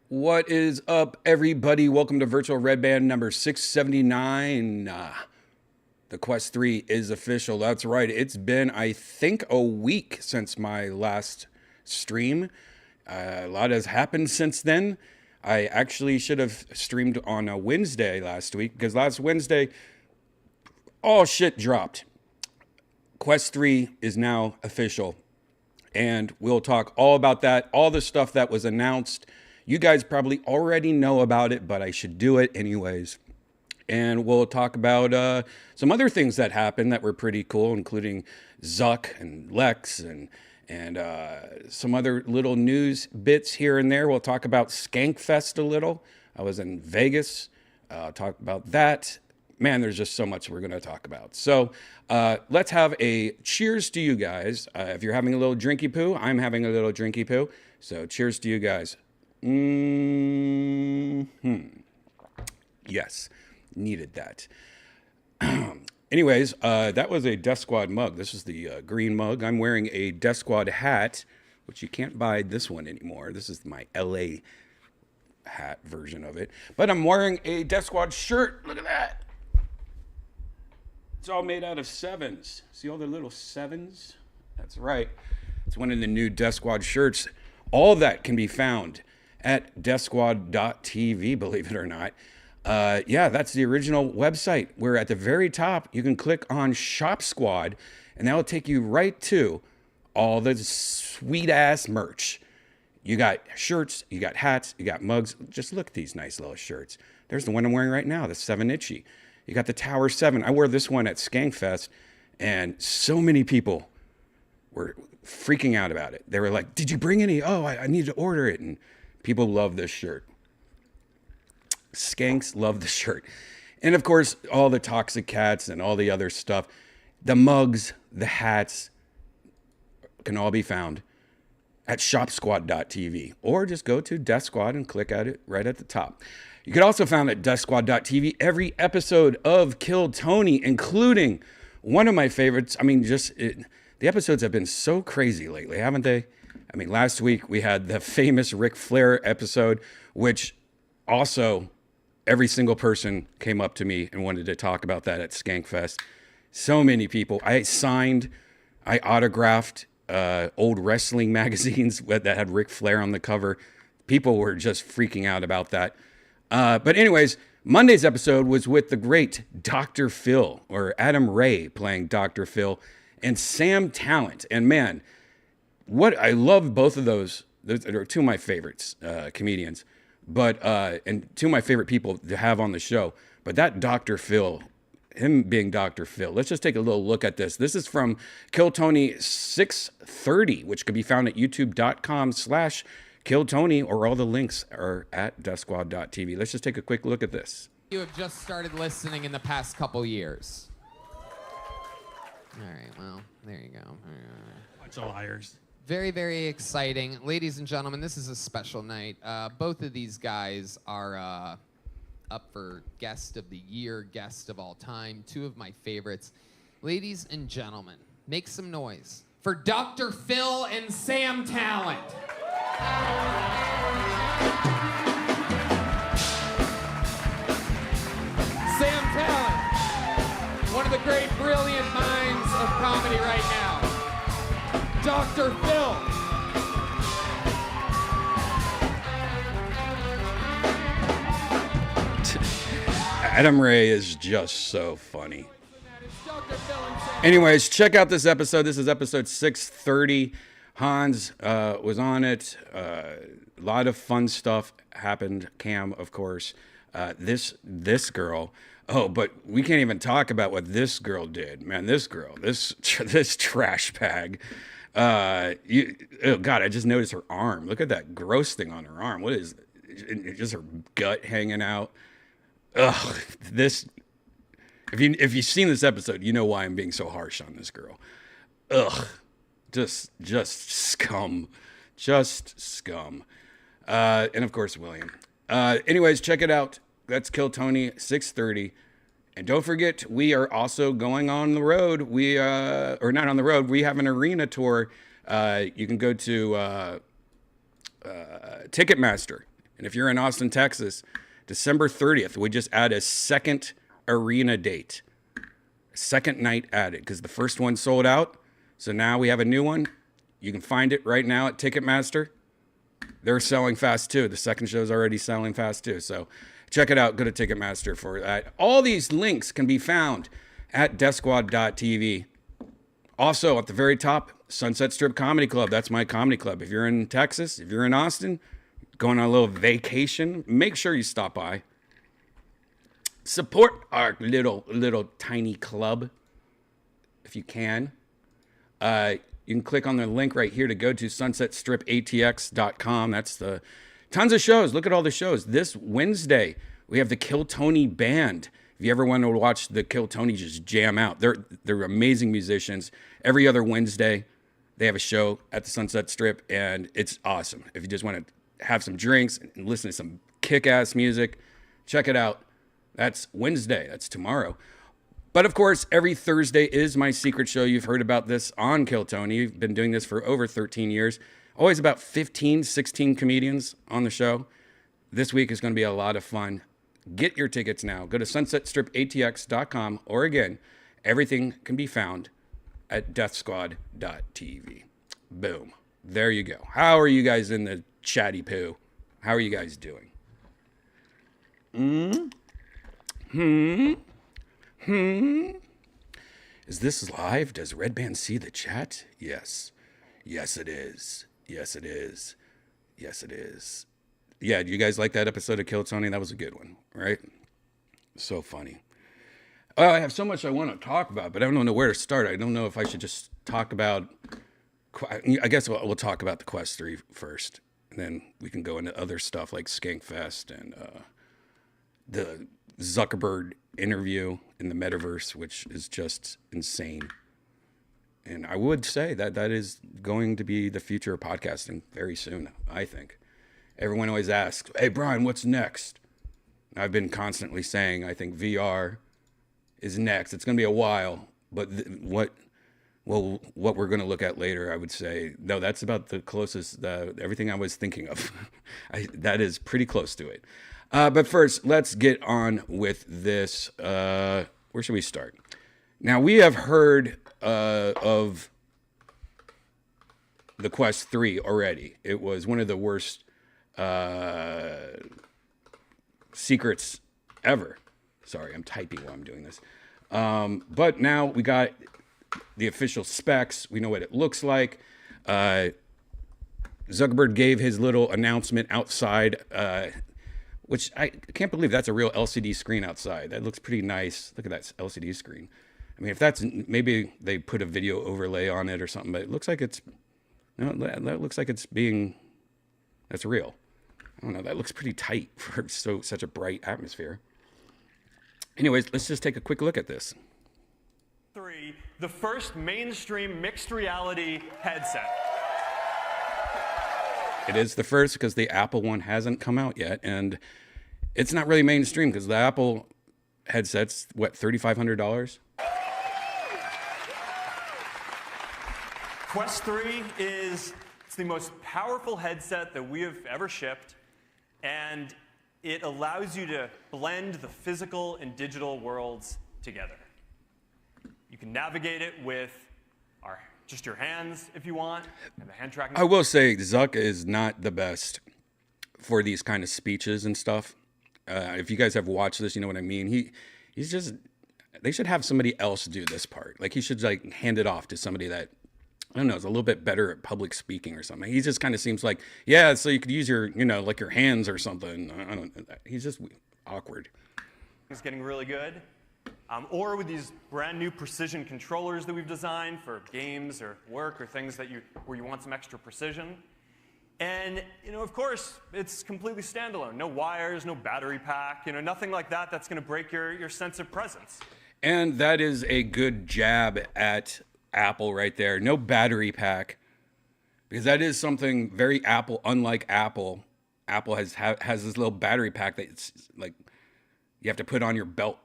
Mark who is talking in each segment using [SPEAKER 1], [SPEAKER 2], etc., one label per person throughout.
[SPEAKER 1] What is up, everybody? Welcome to Virtual Redban number 679. The Quest 3 is official. That's right. It's been, I think, a week since my last stream. A lot has happened since then. I actually should have streamed on a Wednesday last week because last Wednesday, all shit dropped. Quest 3 is now official. And we'll talk all about that, all the stuff that was announced. You guys probably already know about it, but I should do it anyways. And we'll talk about some other things that happened that were pretty cool, including Zuck and Lex and some other little news bits here and there. We'll talk about Skankfest a little. I was in Vegas. Talk about that. Man, there's just so much we're going to talk about. So let's have a cheers to you guys. If you're having a little drinky poo, I'm having a little drinky poo. So cheers to you guys. Yes, needed that. Anyways, that was a Death Squad mug. This is the green mug. I'm wearing a Death Squad hat, which you can't buy this one anymore. This is my LA hat version of it. But I'm wearing a Death Squad shirt. Look at that. It's all made out of sevens. See all the little sevens? That's right. It's one of the new Death Squad shirts. All of that can be found at deathsquad.tv, believe it or not. Yeah, that's the original website, where at the very top, you can click on Shop Squad, and that will take you right to all the sweet-ass merch. You got shirts, you got hats, you got mugs. Just look at these nice little shirts. There's the one I'm wearing right now, the 7 Itchy. You got the Tower 7. I wore this one at Skankfest, and so many people were freaking out about it. They were like, did you bring any? Oh, I need to order it. And people love this shirt. Skanks love the shirt. And of course, all the Toxic Cats and all the other stuff. The mugs, the hats can all be found at shopsquad.tv. Or just go to Death Squad and click at it right at the top. You can also find at deathsquad.tv every episode of Kill Tony, including one of my favorites. I mean, the episodes have been so crazy lately, haven't they? I mean, last week we had the famous Ric Flair episode, which also every single person came up to me and wanted to talk about that at Skankfest. So many people. I autographed old wrestling magazines that had Ric Flair on the cover. People were just freaking out about that. But anyways, Monday's episode was with the great Dr. Phil, or Adam Ray playing Dr. Phil, and Sam Talent. And man, what I love both of those. Those are two of my favorites, comedians, but and two of my favorite people to have on the show. But that Dr. Phil, him being Dr. Phil. Let's just take a little look at this. This is from Kill Tony 630, which can be found at youtube.com/KillTony, or all the links are at deathsquad.tv. Let's just take a quick look at this.
[SPEAKER 2] You have just started listening in the past couple years. All right, well, there you go.
[SPEAKER 3] Bunch of liars.
[SPEAKER 2] Very, very exciting. Ladies and gentlemen, this is a special night. Both of these guys are up for Guest of the Year, Guest of All Time, two of my favorites. Ladies and gentlemen, make some noise for Dr. Phil and Sam Talent. Sam Talent, one of the great, brilliant minds of comedy right now. Dr. Phil.
[SPEAKER 1] Adam Ray is just so funny. Anyways, check out this episode. This is episode 630. Hans was on it. A lot of fun stuff happened. Cam, of course. This girl. Oh, but we can't even talk about what this girl did, man. This girl, this trash bag. Oh God, I just noticed her arm. Look at that gross thing on her arm. What is it? Just her gut hanging out? Ugh, this. If you've seen this episode, you know why I'm being so harsh on this girl. Ugh, just scum, just scum. And of course, William. Anyways, check it out. That's Kill Tony, 6:30. And don't forget, we are also going on the road. Or not on the road. We have an arena tour. You can go to Ticketmaster. And if you're in Austin, Texas, December 30th, we just add a second arena date. Second night added, because the first one sold out. So now we have a new one. You can find it right now at Ticketmaster. They're selling fast too. The second show is already selling fast too. So check it out. Go to Ticketmaster for that. All these links can be found at deathsquad.tv. Also, at the very top, Sunset Strip Comedy Club. That's my comedy club. If you're in Texas, if you're in Austin, going on a little vacation, make sure you stop by. Support our little tiny club if you can. You can click on the link right here to go to sunsetstripatx.com. That's the tons of shows. Look at all the shows. This Wednesday, we have the Kill Tony Band. If you ever want to watch the Kill Tony just jam out, they're amazing musicians. Every other Wednesday, they have a show at the Sunset Strip, and it's awesome. If you just want to have some drinks and listen to some kick-ass music, check it out. That's Wednesday. That's tomorrow. But of course, every Thursday is my secret show. You've heard about this on Kill Tony. You've been doing this for over 13 years. Always about 15, 16 comedians on the show. This week is going to be a lot of fun. Get your tickets now. Go to sunsetstripatx.com, or again, everything can be found at deathsquad.tv. Boom. There you go. How are you guys in the chatty poo? How are you guys doing? Is this live? Does Redban see the chat? Yes. Yes, it is. Yes, it is. Yes, it is. Yeah, do you guys like that episode of Kill Tony? That was a good one, right? So funny. Oh, I have so much I want to talk about, but I don't know where to start. I don't know if I should just talk about... I guess we'll talk about the Quest 3 first, and then we can go into other stuff like Skankfest and the Zuckerberg interview in the metaverse, which is just insane. And I would say that is going to be the future of podcasting very soon, I think. Everyone always asks, hey, Brian, what's next? I've been constantly saying I think VR is next. It's going to be a while, but what we're going to look at later, I would say, no, that's about the closest, everything I was thinking of. That is pretty close to it. But first, let's get on with this. Where should we start? Now, we have heard of the Quest 3 already. It was one of the worst secrets ever. Sorry, I'm typing while I'm doing this. But now we got the official specs. We know what it looks like. Zuckerberg gave his little announcement outside, which I can't believe that's a real LCD screen outside. That looks pretty nice. Look at that LCD screen. I mean, if that's, maybe they put a video overlay on it or something, but it looks like it's, that looks like it's being, that's real. I don't know, that looks pretty tight for such a bright atmosphere. Anyways, let's just take a quick look at this.
[SPEAKER 4] 3, the first mainstream mixed reality headset.
[SPEAKER 1] It is the first because the Apple one hasn't come out yet, and it's not really mainstream because the Apple headset's, what, $3,500?
[SPEAKER 4] Quest 3 is the most powerful headset that we have ever shipped, and it allows you to blend the physical and digital worlds together. You can navigate it with just your hands if you want, and the hand tracking.
[SPEAKER 1] I will say Zuck is not the best for these kind of speeches and stuff. If you guys have watched this, you know what I mean. He's just, they should have somebody else do this part. Like he should like hand it off to somebody that I don't know, is a little bit better at public speaking or something. He just kind of seems like, yeah, so you could use your, like your hands or something. I don't know. He's just awkward.
[SPEAKER 4] It's getting really good. Or with these brand new precision controllers that we've designed for games or work or things where you want some extra precision. And, of course, it's completely standalone. No wires, no battery pack, nothing like that that's going to break your sense of presence.
[SPEAKER 1] And that is a good jab at Apple right there. No battery pack, because that is something very Apple, unlike Apple. Apple has this little battery pack that it's like you have to put on your belt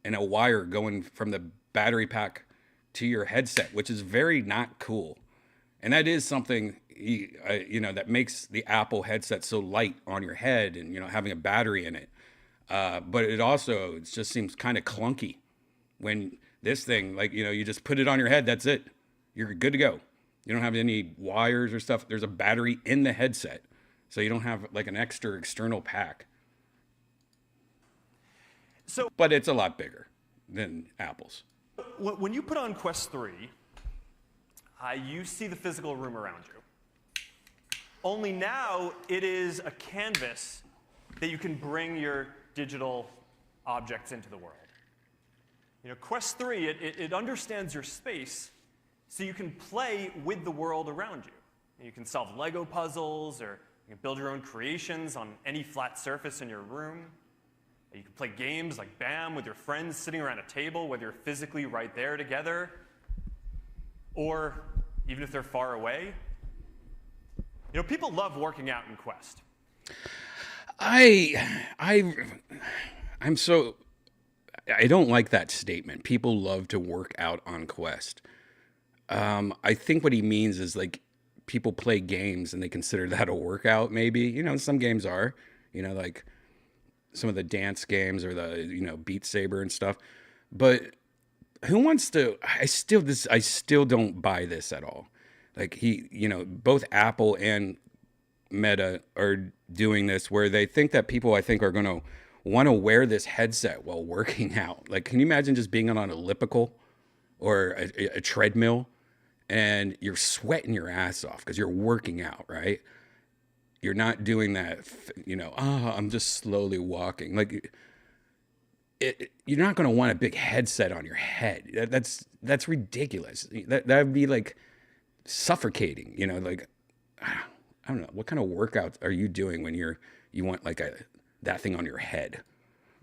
[SPEAKER 1] and a wire going from the battery pack to your headset, which is very not cool. And that is something, that makes the Apple headset so light on your head and, having a battery in it. But it just seems kind of clunky when this thing, like, you just put it on your head. That's it. You're good to go. You don't have any wires or stuff. There's a battery in the headset. So you don't have like an extra external pack. But it's a lot bigger than Apple's.
[SPEAKER 4] When you put on Quest 3, you see the physical room around you. Only now it is a canvas that you can bring your digital objects into the world. Quest 3, it understands your space, so you can play with the world around you. You can solve Lego puzzles, or you can build your own creations on any flat surface in your room. You can play games like BAM with your friends sitting around a table, whether you're physically right there together, or even if they're far away. People love working out in Quest.
[SPEAKER 1] I don't like that statement. People love to work out on Quest. I think what he means is like people play games and they consider that a workout, maybe. Some games are, like some of the dance games or the, Beat Saber and stuff. But who wants to, I still don't buy this at all. Like both Apple and Meta are doing this where they think that people, I think, are going to want to wear this headset while working out. Like, can you imagine just being on an elliptical or a treadmill and you're sweating your ass off because you're working out, right? You're not doing that, I'm just slowly walking. Like, you're not going to want a big headset on your head. That's ridiculous. That would be like suffocating, like, I don't know. What kind of workouts are you doing when you want like that thing on your head?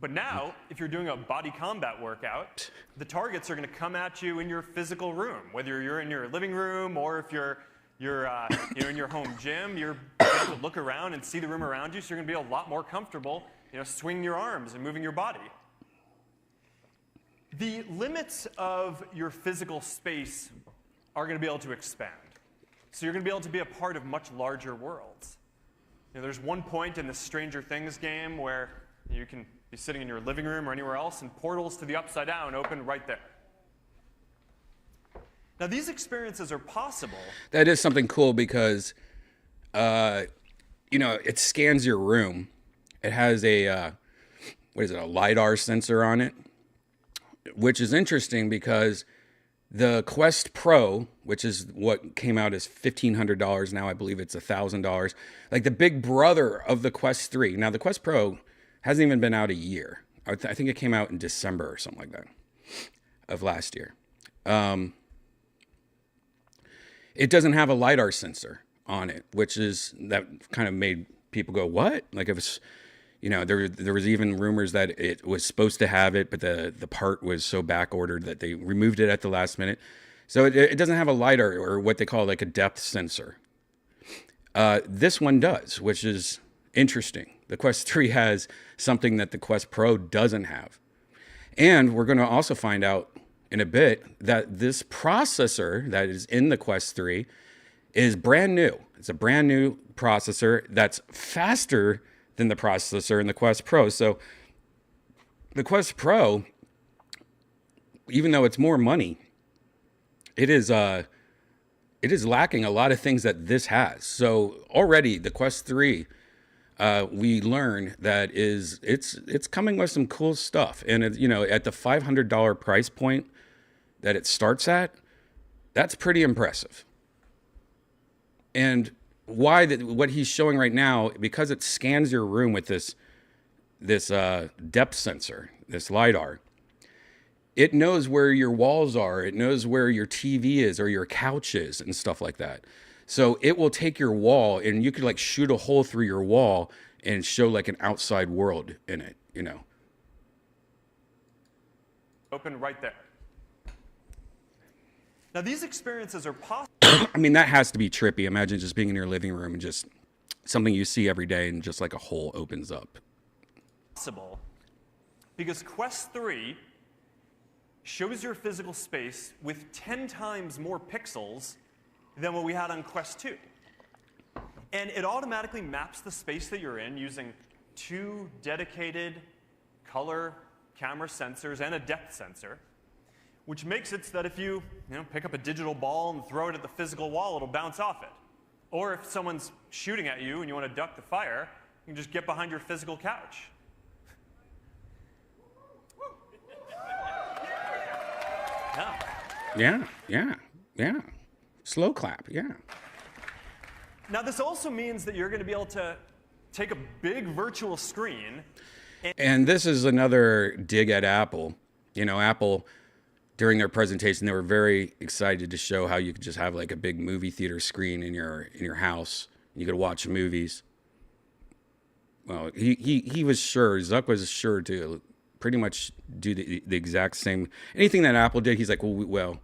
[SPEAKER 4] But now, if you're doing a body combat workout, the targets are going to come at you in your physical room. Whether you're in your living room or if you're in your home gym, you're able to look around and see the room around you, so you're going to be a lot more comfortable, swinging your arms and moving your body. The limits of your physical space are going to be able to expand. So you're going to be able to be a part of much larger worlds. There's one point in the Stranger Things game where you can be sitting in your living room or anywhere else, and portals to the Upside Down open right there. Now, these experiences are possible.
[SPEAKER 1] That is something cool because, it scans your room. It has a LOTRS sensor on it, which is interesting because the Quest Pro, which is what came out as $1,500 now, I believe it's $1,000, like the big brother of the Quest 3. Now, the Quest Pro hasn't even been out a year. I think it came out in December or something like that of last year. It doesn't have a LiDAR sensor on it, which is that kind of made people go, what? Like it was, there was even rumors that it was supposed to have it, but the part was so back ordered that they removed it at the last minute. So it doesn't have a LiDAR or what they call like a depth sensor. This one does, which is interesting. The Quest 3 has something that the Quest Pro doesn't have. And we're going to also find out in a bit that this processor that is in the Quest 3 is brand new. It's a brand new processor that's faster than the processor in the Quest Pro. So the Quest Pro, even though it's more money, it is lacking a lot of things that this has. So already the Quest 3, we learn that it's coming with some cool stuff. And at the $500 price point that it starts at, that's pretty impressive. And why that? What he's showing right now, because it scans your room with this depth sensor, this LiDAR. It knows where your walls are. It knows where your TV is or your couch is and stuff like that. So it will take your wall and you could like shoot a hole through your wall and show like an outside world in it, you know.
[SPEAKER 4] Open right there. Now, these experiences are possible.
[SPEAKER 1] I mean, that has to be trippy. Imagine just being in your living room and just something you see every day and just like a hole opens up.
[SPEAKER 4] Because Quest 3 shows your physical space with 10 times more pixels than what we had on Quest 2. And it automatically maps the space that you're in using 2 dedicated color camera sensors and a depth sensor, which makes it so that if you pick up a digital ball and throw it at the physical wall, it'll bounce off it. Or if someone's shooting at you and you want to duck the fire, you can just get behind your physical couch.
[SPEAKER 1] Yeah. Slow clap, yeah.
[SPEAKER 4] Now, this also means that you're going to be able to take a big virtual screen.
[SPEAKER 1] And this is another dig at Apple. You know, Apple, during their presentation, they were very excited to show how you could just have like a big movie theater screen in your house. You could watch movies. Well, he was sure, Zuck was sure to pretty much do the exact same. Anything that Apple did, he's like, well,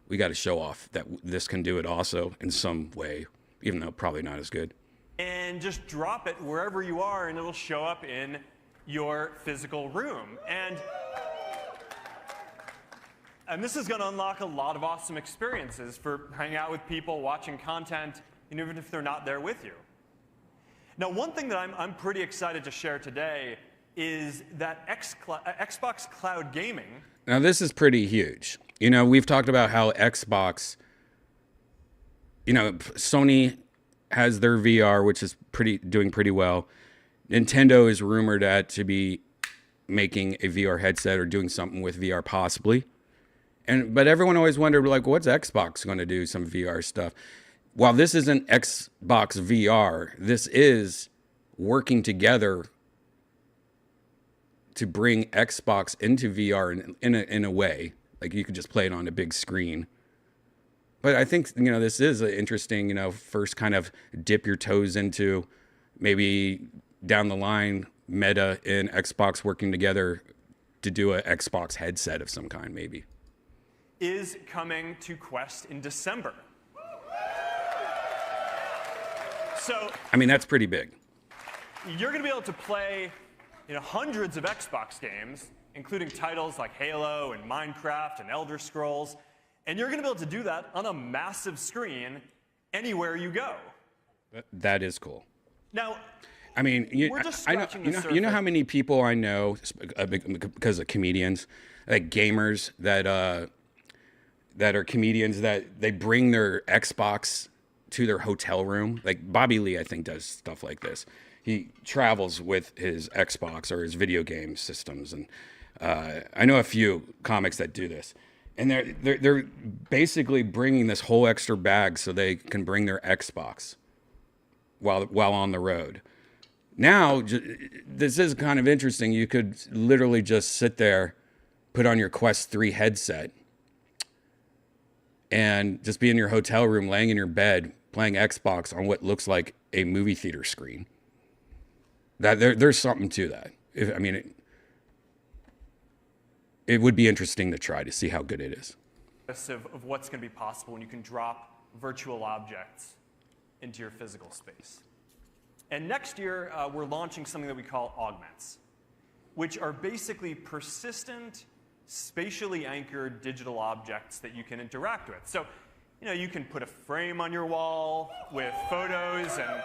[SPEAKER 1] we got to show off that this can do it also in some way, even though probably not as good.
[SPEAKER 4] And just drop it wherever you are, and it'll show up in your physical room. And this is going to unlock a lot of awesome experiences for hanging out with people, watching content, and even if they're not there with you. Now, one thing that I'm pretty excited to share today is that Xbox Cloud Gaming.
[SPEAKER 1] Now, this is pretty huge. You know, we've talked about how Xbox, you know, Sony has their VR, which is doing pretty well. Nintendo is rumored to be making a VR headset or doing something with VR possibly. But everyone always wondered, like, what's Xbox going to do? Some VR stuff. While this isn't Xbox VR, this is working together to bring Xbox into VR in a way. Like you could just play it on a big screen. But I think, you know, this is an interesting, you know, first kind of dip your toes into maybe down the line Meta and Xbox working together to do a Xbox headset of some kind, maybe.
[SPEAKER 4] Is coming to Quest in December. So,
[SPEAKER 1] I mean, that's pretty big.
[SPEAKER 4] You're going to be able to play, you know, hundreds of Xbox games, including titles like Halo and Minecraft and Elder Scrolls, and you're going to be able to do that on a massive screen anywhere you go.
[SPEAKER 1] That is cool.
[SPEAKER 4] Now,
[SPEAKER 1] I mean, you know how many people I know because of comedians, like gamers that are comedians that they bring their Xbox to their hotel room. Like Bobby Lee, I think, does stuff like this. He travels with his Xbox or his video game systems, and I know a few comics that do this. And they're basically bringing this whole extra bag so they can bring their Xbox while on the road. Now, this is kind of interesting. You could literally just sit there, put on your Quest 3 headset, and just be in your hotel room, laying in your bed, playing Xbox on what looks like a movie theater screen. That there's something to that. It would be interesting to try to see how good it is.
[SPEAKER 4] Of what's going to be possible when you can drop virtual objects into your physical space. And next year, we're launching something that we call augments, which are basically persistent, spatially anchored digital objects that you can interact with. So, you know, you can put a frame on your wall with photos and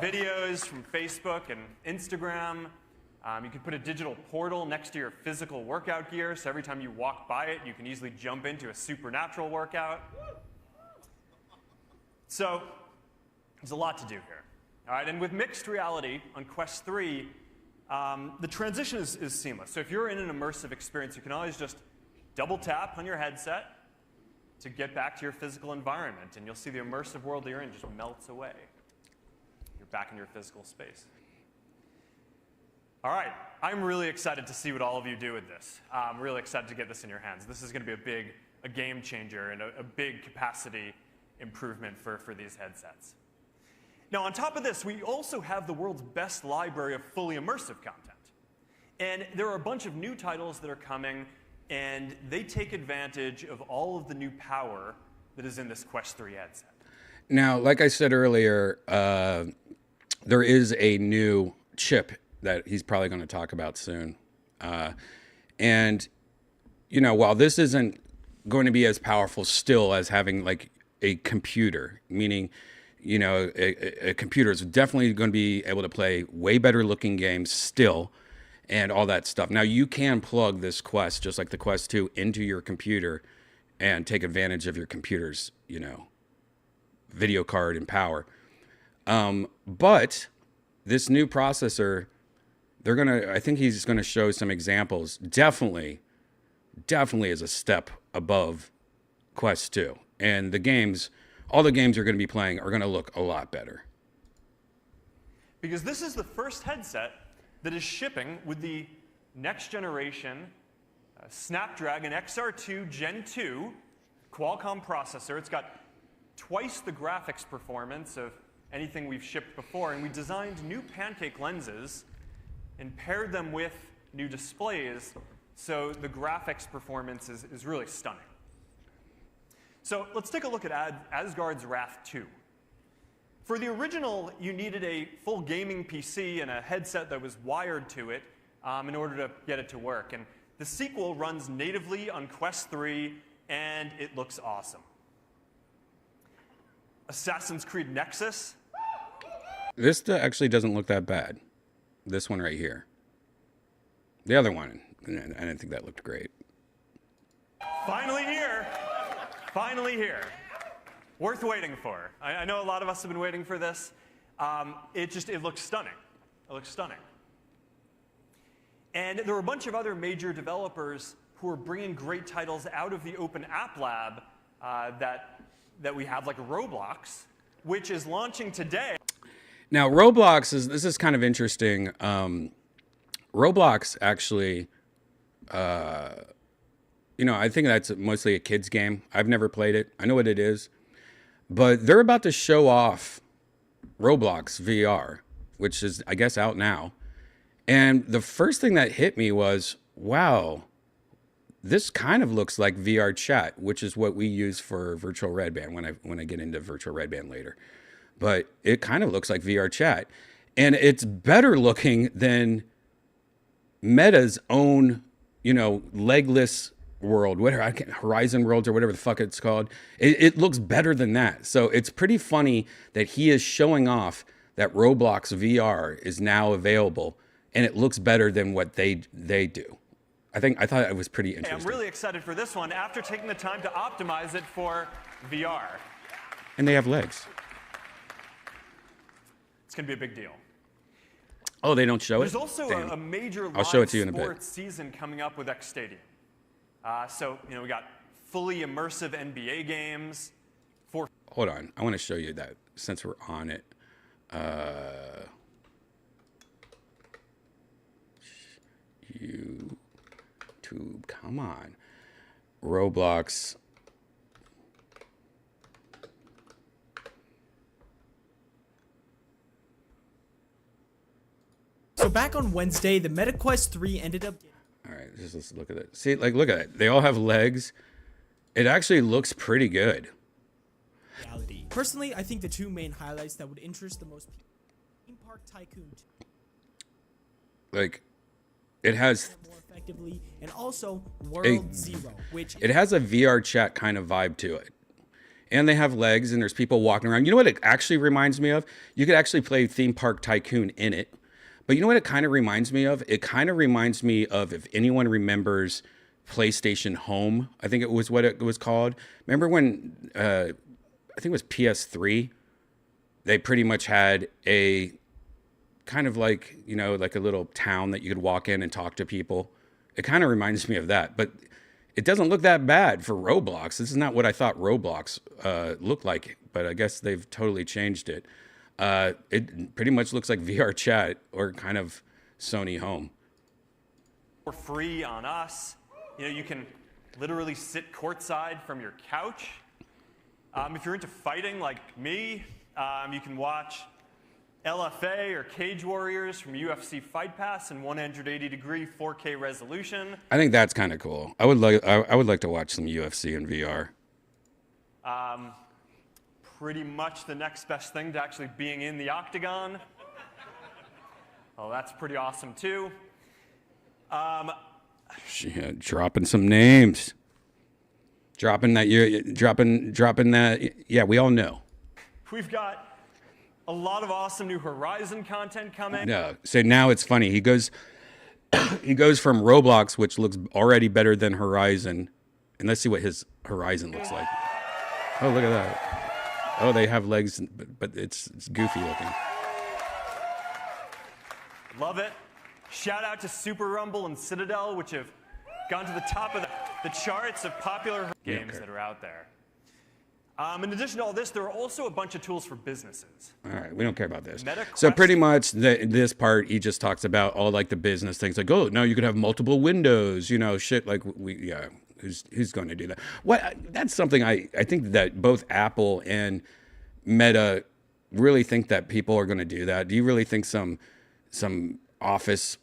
[SPEAKER 4] videos from Facebook and Instagram. You can put a digital portal next to your physical workout gear, so every time you walk by it, you can easily jump into a supernatural workout. So there's a lot to do here. All right, and with mixed reality on Quest 3, the transition is seamless. So if you're in an immersive experience, you can always just double tap on your headset, to get back to your physical environment, and you'll see the immersive world that you're in just melts away. You're back in your physical space. All right, I'm really excited to see what all of you do with this. I'm really excited to get this in your hands. This is going to be a game changer and a big capacity improvement for these headsets. Now, on top of this, we also have the world's best library of fully immersive content. And there are a bunch of new titles that are coming, and they take advantage of all of the new power that is in this Quest 3 headset.
[SPEAKER 1] Now, like I said earlier, there is a new chip that he's probably going to talk about soon. And, you know, while this isn't going to be as powerful still as having like a computer, meaning, you know, a computer is definitely going to be able to play way better looking games still and all that stuff. Now, you can plug this Quest, just like the Quest 2, into your computer and take advantage of your computer's, you know, video card and power. But this new processor, I think he's gonna show some examples. Definitely is a step above Quest 2. And the games, all the games you're gonna be playing are gonna look a lot better.
[SPEAKER 4] Because this is the first headset that is shipping with the next generation Snapdragon XR2 Gen 2 Qualcomm processor. It's got twice the graphics performance of anything we've shipped before, and we designed new pancake lenses and paired them with new displays, so the graphics performance is really stunning. So let's take a look at Asgard's Wrath 2. For the original, you needed a full gaming PC and a headset that was wired to it in order to get it to work. And the sequel runs natively on Quest 3, and it looks awesome. Assassin's Creed Nexus.
[SPEAKER 1] This actually doesn't look that bad. This one right here. The other one, I didn't think that looked great.
[SPEAKER 4] Finally here. Finally here. Worth waiting for. I know a lot of us have been waiting for this. It looks stunning. It looks stunning. And there were a bunch of other major developers who are bringing great titles out of the Open App Lab that we have, like Roblox, which is launching today.
[SPEAKER 1] Now, Roblox this is kind of interesting. Roblox actually, you know, I think that's mostly a kid's game. I've never played it. I know what it is. But they're about to show off Roblox VR, which is, I guess, out now. And the first thing that hit me was, wow, this kind of looks like VR chat, which is what we use for virtual Redban when I get into virtual Redban later. But it kind of looks like VR chat. And it's better looking than Meta's own, you know, legless world, whatever, Horizon Worlds or whatever the fuck it's called. It looks better than that. So it's pretty funny that he is showing off that Roblox VR is now available, and it looks better than what they do. I thought it was pretty interesting.
[SPEAKER 4] I'm really excited for this one after taking the time to optimize it for VR.
[SPEAKER 1] And they have legs.
[SPEAKER 4] It's going to be a big deal.
[SPEAKER 1] Oh, they don't show it?
[SPEAKER 4] There's also a major live
[SPEAKER 1] show it to you in a bit.
[SPEAKER 4] sports season coming up with X Stadium. So, you know, we got fully immersive NBA games.
[SPEAKER 1] Hold on. I want to show you that since we're on it. YouTube, come on. Roblox.
[SPEAKER 5] So back on Wednesday, the MetaQuest 3 ended up...
[SPEAKER 1] All right, let's look at it. See, like, look at it. They all have legs. It actually looks pretty good.
[SPEAKER 5] reality. Personally, I think the two main highlights that would interest the most people: Theme Park Tycoon 2.
[SPEAKER 1] Like, it has...
[SPEAKER 5] more effectively, and also World Zero, which...
[SPEAKER 1] It has a VR chat kind of vibe to it. And they have legs, and there's people walking around. You know what it actually reminds me of? You could actually play Theme Park Tycoon in it. But you know what it kind of reminds me of? It kind of reminds me of, if anyone remembers PlayStation Home, I think it was what it was called. Remember when, I think it was PS3, they pretty much had a kind of like, you know, like a little town that you could walk in and talk to people. It kind of reminds me of that. But it doesn't look that bad for Roblox. This is not what I thought Roblox looked like, but I guess they've totally changed it. It pretty much looks like VR chat or kind of Sony Home.
[SPEAKER 4] For free on us. You know, you can literally sit courtside from your couch. If you're into fighting like me, you can watch LFA or Cage Warriors from UFC Fight Pass in 180-degree 4K resolution.
[SPEAKER 1] I think that's kind of cool. I would like to watch some UFC in VR.
[SPEAKER 4] Pretty much the next best thing to actually being in the octagon. Oh, that's pretty awesome too.
[SPEAKER 1] Yeah, dropping some names. Dropping that. Yeah, we all know.
[SPEAKER 4] We've got a lot of awesome new Horizon content coming.
[SPEAKER 1] No, so now it's funny. He goes from Roblox, which looks already better than Horizon, and let's see what his Horizon looks like. Oh, look at that. Oh, they have legs, but it's goofy looking.
[SPEAKER 4] Love it. Shout out to Super Rumble and Citadel, which have gone to the top of the charts of popular games that are out there. In addition to all this, there are also a bunch of tools for businesses.
[SPEAKER 1] All right, we don't care about this.
[SPEAKER 4] Meta
[SPEAKER 1] So
[SPEAKER 4] Quest-
[SPEAKER 1] pretty much this part, he just talks about all like the business things, like, oh, now you could have multiple windows, you know, shit like who's going to do that? That's something I think that both Apple and Meta really think that people are going to do that. Do you really think some office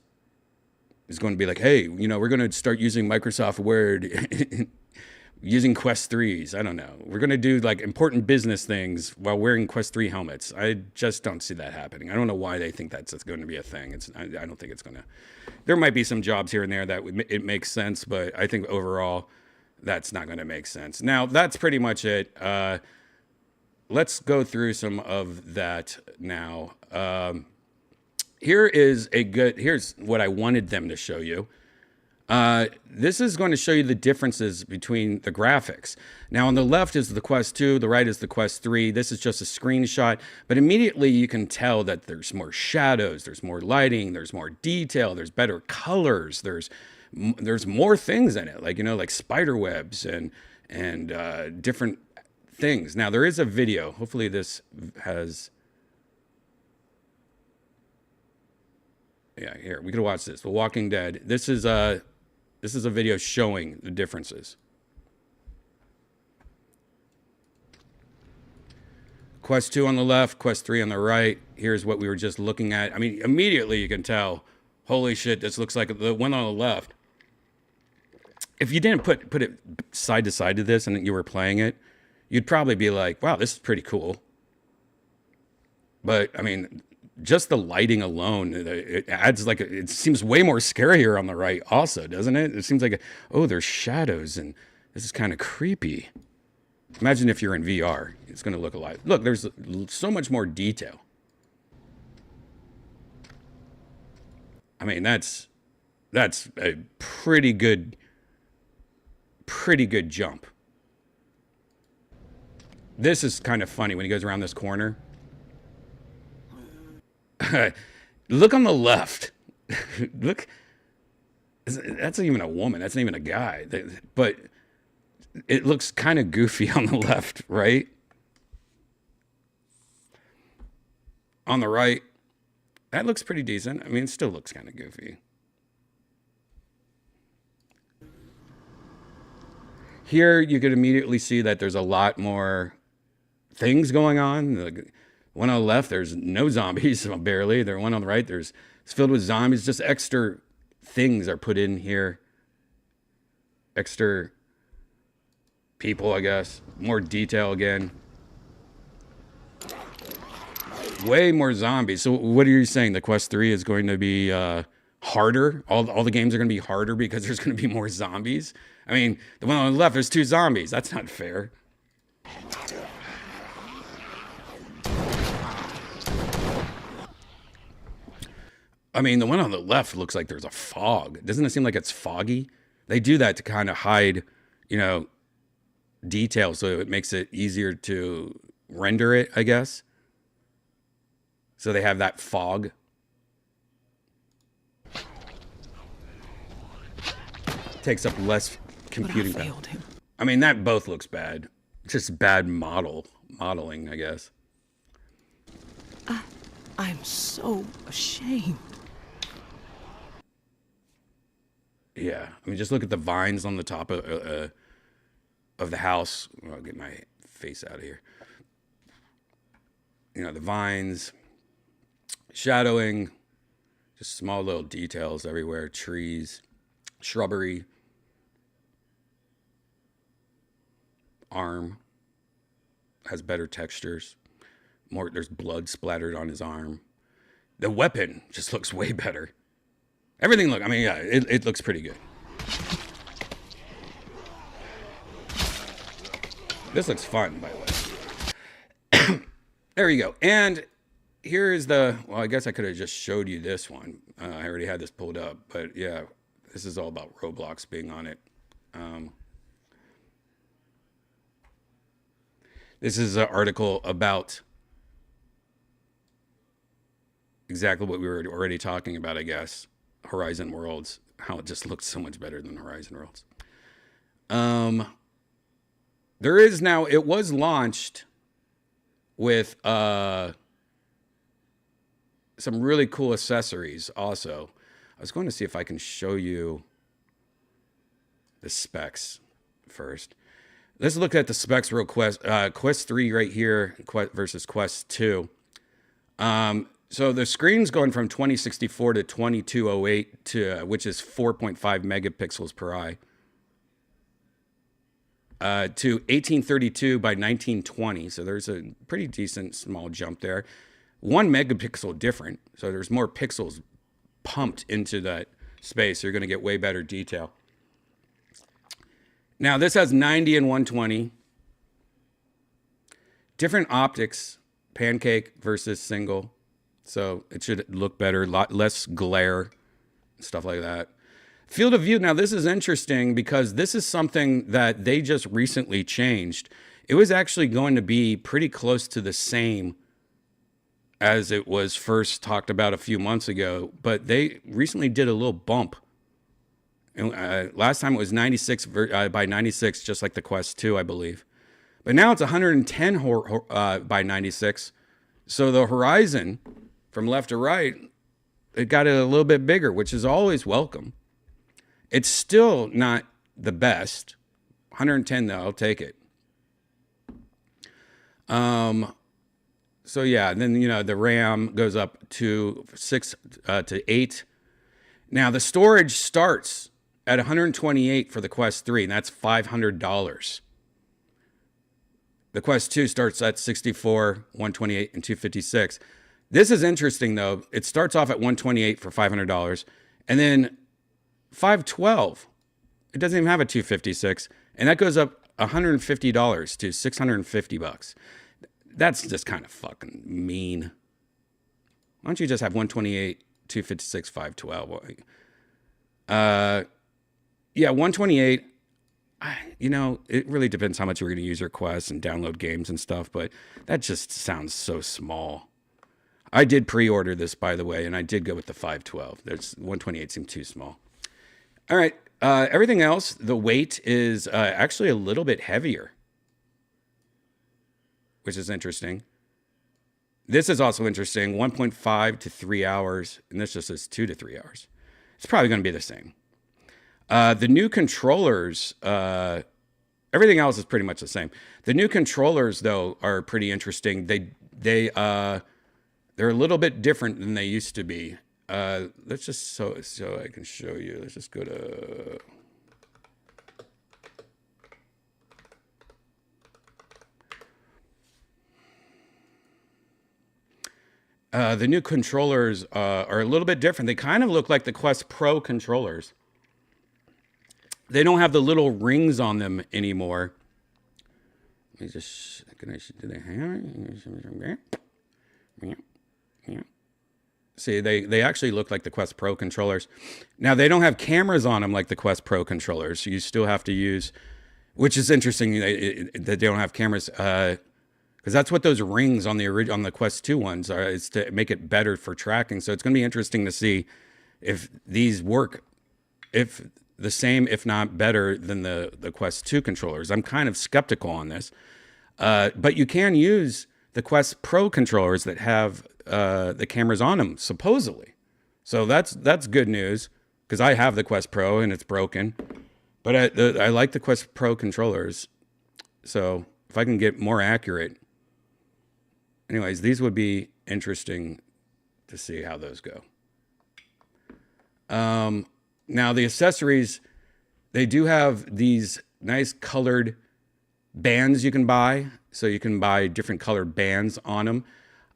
[SPEAKER 1] is going to be like, hey, you know, we're going to start using Microsoft Word using Quest 3s? I don't know. We're going to do like important business things while wearing Quest 3 helmets. I just don't see that happening. I don't know why they think that's going to be a thing. I don't think it's going to. There might be some jobs here and there that it makes sense, but I think overall that's not going to make sense. Now, that's pretty much it. Let's go through some of that now. Here's what I wanted them to show you. This is going to show you the differences between the graphics. Now on the left is the Quest 2, the right is the Quest 3. This is just a screenshot, but immediately you can tell that there's more shadows, there's more lighting, there's more detail, there's better colors, there's more things in it, like, you know, like spider webs and different things. Now there is a video. Hopefully this has. Yeah, here we could watch this. The Walking Dead. This is a video showing the differences. Quest 2 on the left, Quest 3 on the right. Here's what we were just looking at. I mean, immediately you can tell, holy shit, this looks like the one on the left. If you didn't put it side to side to this and you were playing it, you'd probably be like, wow, this is pretty cool. But I mean, just the lighting alone, it adds like it seems way more scarier on the right also, doesn't it? It seems like, oh, there's shadows and this is kind of creepy. Imagine if you're in VR, it's going to look a lot. Look, there's so much more detail. I mean, that's a pretty good jump. This is kind of funny when he goes around this corner. Look on the left. Look, that's not even a woman. That's not even a guy. But it looks kind of goofy on the left, right? On the right, that looks pretty decent. I mean, it still looks kind of goofy. Here, you could immediately see that there's a lot more things going on. The one on the left, there's no zombies, barely. The one on the right, it's filled with zombies. Just extra things are put in here. Extra people, I guess. More detail again. Way more zombies. So what are you saying? The Quest 3 is going to be harder? All the games are going to be harder because there's going to be more zombies? I mean, the one on the left, there's 2 zombies. That's not fair. I mean, the one on the left looks like there's a fog. Doesn't it seem like it's foggy? They do that to kind of hide, you know, detail, so it makes it easier to render it, I guess. So they have that fog. Takes up less computing
[SPEAKER 6] but I
[SPEAKER 1] power.
[SPEAKER 6] failed him.
[SPEAKER 1] I mean, that both looks bad. Just bad modeling, I guess.
[SPEAKER 6] I'm so ashamed.
[SPEAKER 1] Yeah, I mean, just look at the vines on the top of the house. I'll get my face out of here. You know, the vines, shadowing, just small little details everywhere. Trees, shrubbery, arm has better textures. There's blood splattered on his arm. The weapon just looks way better. Everything I mean, yeah, it looks pretty good. This looks fun, by the way. There you go. And here is well, I guess I could have just showed you this one. I already had this pulled up, but yeah, this is all about Roblox being on it. This is an article about exactly what we were already talking about, I guess. Horizon Worlds, how it just looks so much better than Horizon Worlds. There is now, it was launched with some really cool accessories also. I was going to see if I can show you the specs first. Let's look at the specs real quick. Quest 3 right here versus Quest 2. So the screen's going from 2064 to 2208 to which is 4.5 megapixels per eye. To 1832 by 1920. So there's a pretty decent small jump there. 1 megapixel different. So there's more pixels pumped into that space. You're going to get way better detail. Now this has 90 and 120. Different optics, pancake versus single. So it should look better, a lot less glare, stuff like that. Field of view. Now this is interesting because this is something that they just recently changed. It was actually going to be pretty close to the same as it was first talked about a few months ago, but they recently did a little bump. Last time it was 96 by 96, just like the Quest 2, I believe. But now it's 110 by 96. So the horizon from left to right, it got it a little bit bigger, which is always welcome. It's still not the best. 110 though, I'll take it. So yeah, then the RAM goes up to 6 to 8. Now the storage starts at 128 for the Quest 3, and that's $500. The Quest 2 starts at 64, 128, and 256. This is interesting though. It starts off at 128 for $500, and then 512. It doesn't even have a 256, and that goes up $150 to $650. That's just kind of fucking mean. Why don't you just have 128, 256, 512? Yeah, 128. It really depends how much you're going to use your Quest and download games and stuff, but that just sounds so small. I did pre-order this, by the way, and I did go with the 512. There's 128 seemed too small. All right. Everything else, the weight is actually a little bit heavier, which is interesting. This is also interesting. 1.5 to 3 hours, and this just says 2 to 3 hours. It's probably going to be the same. The new controllers, everything else is pretty much the same. The new controllers, though, are pretty interesting. They're a little bit different than they used to be. Let's just so I can show you. Let's just go to. The new controllers are a little bit different. They kind of look like the Quest Pro controllers. They don't have the little rings on them anymore. Let me just, do they hang on? See, they actually look like the Quest Pro controllers. Now, they don't have cameras on them like the Quest Pro controllers. So you still have to use, which is interesting that they don't have cameras. Because that's what those rings on the Quest 2 ones are, is to make it better for tracking. So it's going to be interesting to see if these work, if the same, if not better, than the Quest 2 controllers. I'm kind of skeptical on this. But you can use the Quest Pro controllers that have the cameras on them, supposedly. So that's good news, because I have the Quest Pro and it's broken. But I like the Quest Pro controllers. So if I can get more accurate. Anyways, these would be interesting to see how those go. Now the accessories, they do have these nice colored bands you can buy. So you can buy different colored bands on them.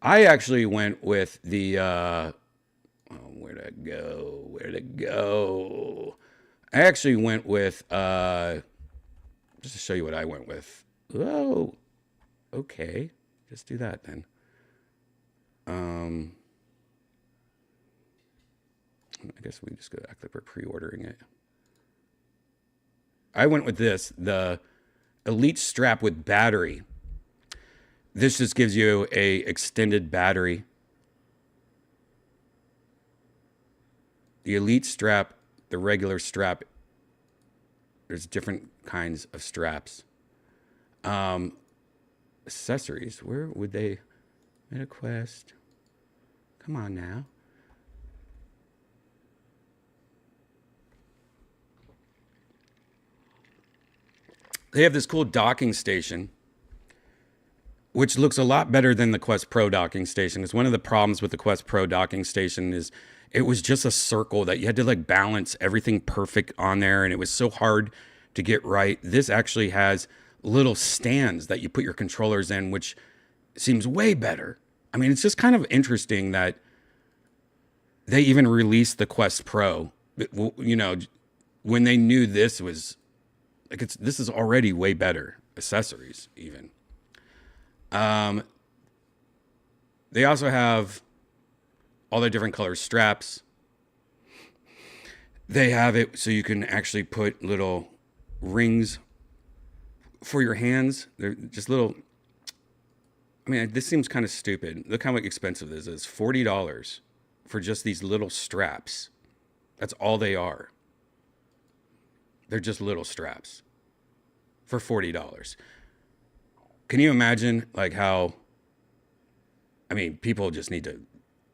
[SPEAKER 1] I actually went with the, where'd it go? I actually went with, just to show you what I went with. Oh, okay. Just do that then. I guess we just go act like we're pre-ordering it. I went with this, the Elite strap with battery. This just gives you a extended battery. The Elite strap, the regular strap, there's different kinds of straps. Accessories, where would they? MetaQuest. Come on now. They have this cool docking station, which looks a lot better than the Quest Pro docking station. Because one of the problems with the Quest Pro docking station is it was just a circle that you had to like balance everything perfect on there. And it was so hard to get right. This actually has little stands that you put your controllers in, which seems way better. I mean, it's just kind of interesting that they even released the Quest Pro, you know, when they knew this was like, this is already way better accessories even. They also have all the different color straps. They have it so you can actually put little rings for your hands. They're just little. I mean, this seems kind of stupid. Look how expensive this is. $40 for just these little straps. That's all they are. They're just little straps for $40. Can you imagine like how, I mean, people just need to,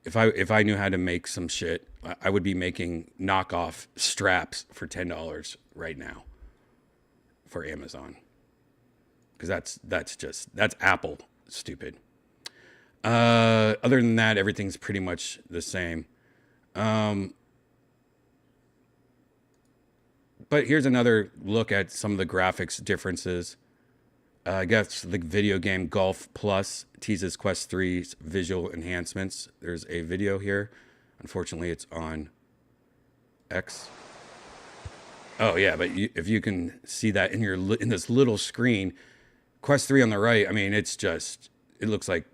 [SPEAKER 1] if I knew how to make some shit, I would be making knockoff straps for $10 right now for Amazon. Because that's Apple stupid. Other than that, everything's pretty much the same. But here's another look at some of the graphics differences. I guess the video game Golf Plus teases Quest 3's visual enhancements. There's a video here. Unfortunately, it's on X. Oh yeah, but if you can see that in this little screen, Quest 3 on the right. I mean, it looks like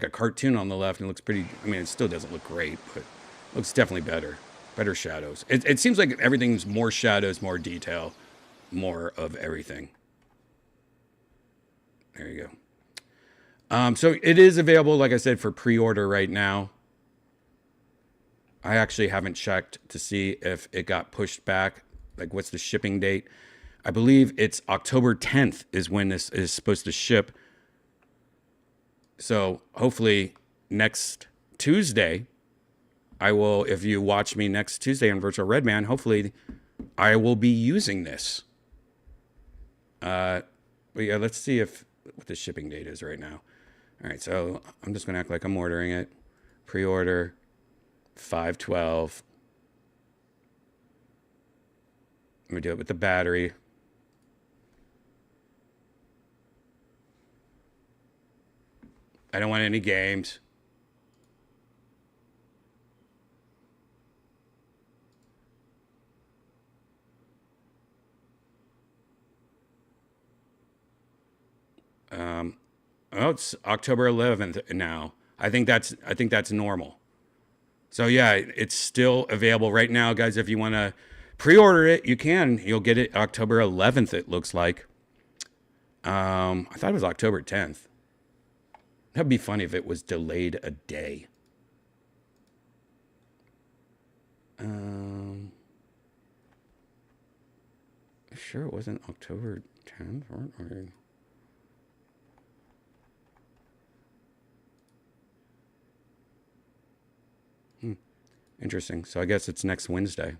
[SPEAKER 1] a cartoon on the left, and it looks pretty. I mean, it still doesn't look great, but it looks definitely better. Better shadows. It seems like everything's more shadows, more detail, more of everything. There you go. So it is available, like I said, for pre-order right now. I actually haven't checked to see if it got pushed back. Like, what's the shipping date? I believe it's October 10th is when this is supposed to ship. So hopefully next Tuesday, I will, if you watch me next Tuesday on Virtual Redban, hopefully I will be using this. But yeah, let's see what the shipping date is right now. All right, so I'm just going to act like I'm ordering it. Pre-order 5/12. I'm going to do it with the battery. I don't want any games. Oh, it's October 11th now. I think that's normal. So yeah, it's still available right now, guys. If you want to pre-order it, you can. You'll get it October 11th. It looks like. I thought it was October 10th. That'd be funny if it was delayed a day. Sure it wasn't October 10th? Interesting. So I guess it's next Wednesday.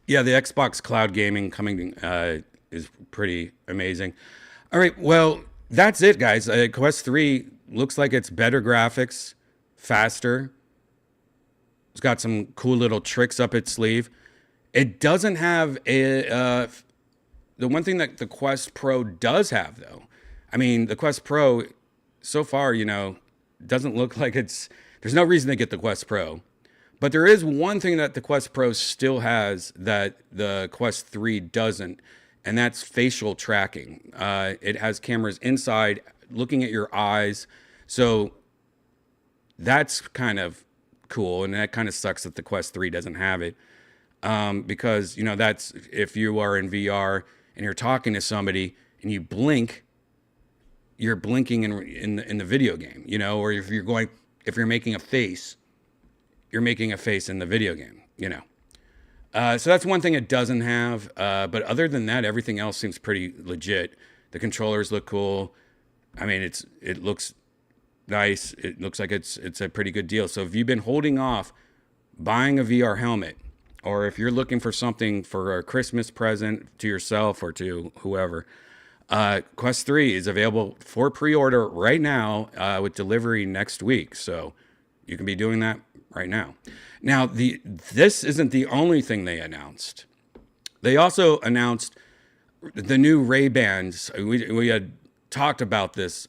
[SPEAKER 1] Yeah, the Xbox Cloud Gaming coming is pretty amazing. All right, well, that's it, guys. Quest 3 looks like it's better graphics, faster. It's got some cool little tricks up its sleeve. It doesn't have a... the one thing that the Quest Pro does have, though, I mean, the Quest Pro, so far, you know, doesn't look like it's... There's no reason to get the Quest Pro. But there is one thing that the Quest Pro still has that the Quest 3 doesn't, and that's facial tracking. It has cameras inside looking at your eyes. So that's kind of cool, and that kind of sucks that the Quest 3 doesn't have it. Because, you know, that's if you are in VR and you're talking to somebody and you blink, you're blinking in the video game, you know, or if you're making a face, you're making a face in the video game, you know. So that's one thing it doesn't have. But other than that, everything else seems pretty legit. The controllers look cool. I mean, it looks nice. It looks like it's a pretty good deal. So if you've been holding off buying a VR helmet, or if you're looking for something for a Christmas present to yourself or to whoever, Quest 3 is available for pre-order right now with delivery next week. So you can be doing that right now. Now, this isn't the only thing they announced. They also announced the new Ray-Bans. We had talked about this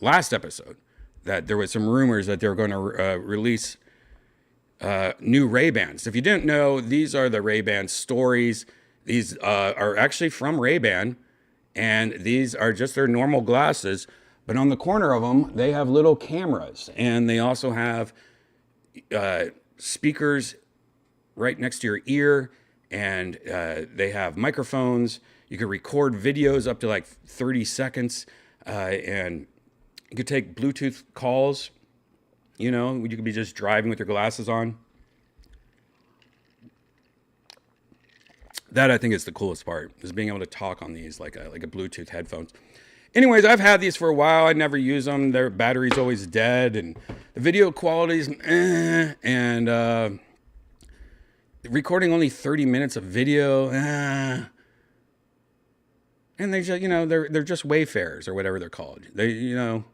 [SPEAKER 1] last episode, that there was some rumors that they were going to release new Ray-Bans. If you didn't know, these are the Ray-Ban stories. These are actually from Ray-Ban, and these are just their normal glasses. But on the corner of them, they have little cameras, and they also have speakers right next to your ear, and they have microphones. You can record videos up to like 30 seconds, and you could take Bluetooth calls. You know, you could be just driving with your glasses on. That I think is the coolest part, is being able to talk on these like a Bluetooth headphones. Anyways, I've had these for a while. I never use them. Their battery's always dead, and the video quality's and recording only 30 minutes of video. And they just, you know, they're just Wayfarers or whatever they're called. They, you know,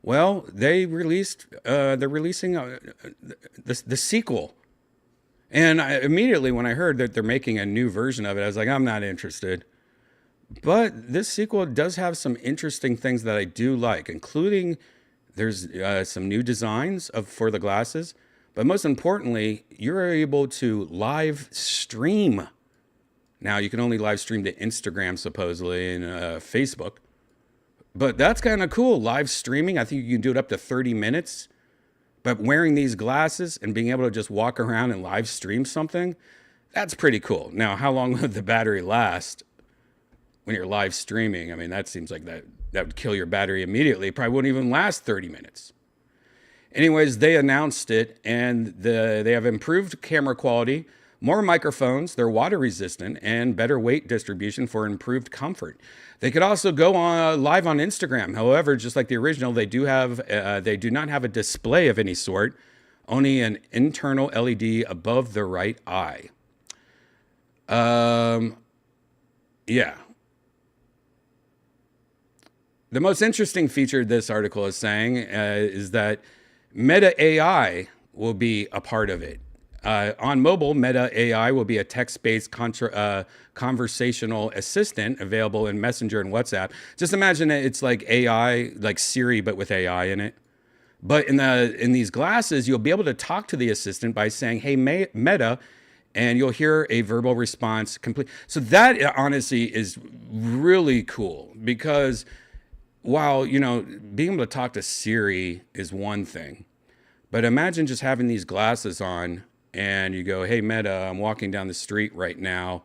[SPEAKER 1] well, they're releasing the sequel. And immediately when I heard that they're making a new version of it, I was like, I'm not interested. But this sequel does have some interesting things that I do like, including there's some new designs for the glasses. But most importantly, you're able to live stream. Now, you can only live stream to Instagram, supposedly, and Facebook. But that's kind of cool, live streaming. I think you can do it up to 30 minutes. But wearing these glasses and being able to just walk around and live stream something, that's pretty cool. Now, how long would the battery last when you're live streaming? I mean, that seems like that would kill your battery immediately. It probably wouldn't even last 30 minutes. Anyways, they announced it, and they have improved camera quality, more microphones, they're water resistant, and better weight distribution for improved comfort. They could also go on live on Instagram. However, just like the original, they do not have a display of any sort, only an internal LED above the right eye. Yeah. The most interesting feature this article is saying is that Meta AI will be a part of it. On mobile, Meta AI will be a text-based conversational assistant available in Messenger and WhatsApp. Just imagine it's like AI, like Siri, but with AI in it. But in these glasses, you'll be able to talk to the assistant by saying, "Hey, Meta," and you'll hear a verbal response complete. So that honestly is really cool, because while, you know, being able to talk to Siri is one thing, but imagine just having these glasses on and you go, "Hey, Meta, I'm walking down the street right now.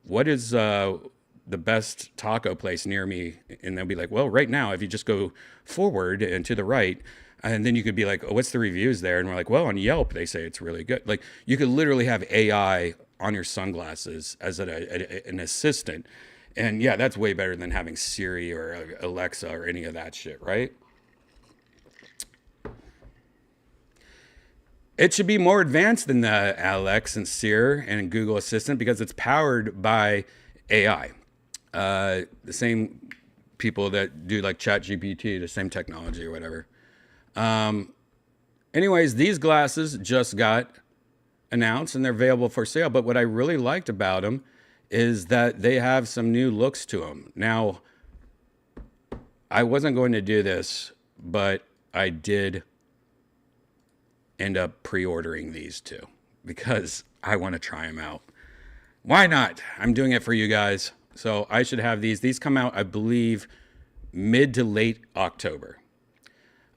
[SPEAKER 1] what is the best taco place near me? And they'll be like, well, right now, if you just go forward and to the right, and then you could be like, oh, what's the reviews there? And we're like, well, on Yelp, they say it's really good. Like, you could literally have AI on your sunglasses as an assistant. And yeah, that's way better than having Siri or Alexa or any of that shit, right? It should be more advanced than the Alex and Siri and Google Assistant because it's powered by AI. The same people that do like ChatGPT, the same technology or whatever. Anyways, these glasses just got announced and they're available for sale. But what I really liked about them is that they have some new looks to them. Now, I wasn't going to do this, but I did end up pre-ordering these two because I want to try them out. Why not? I'm doing it for you guys. So I should have these. These come out, I believe, mid to late October.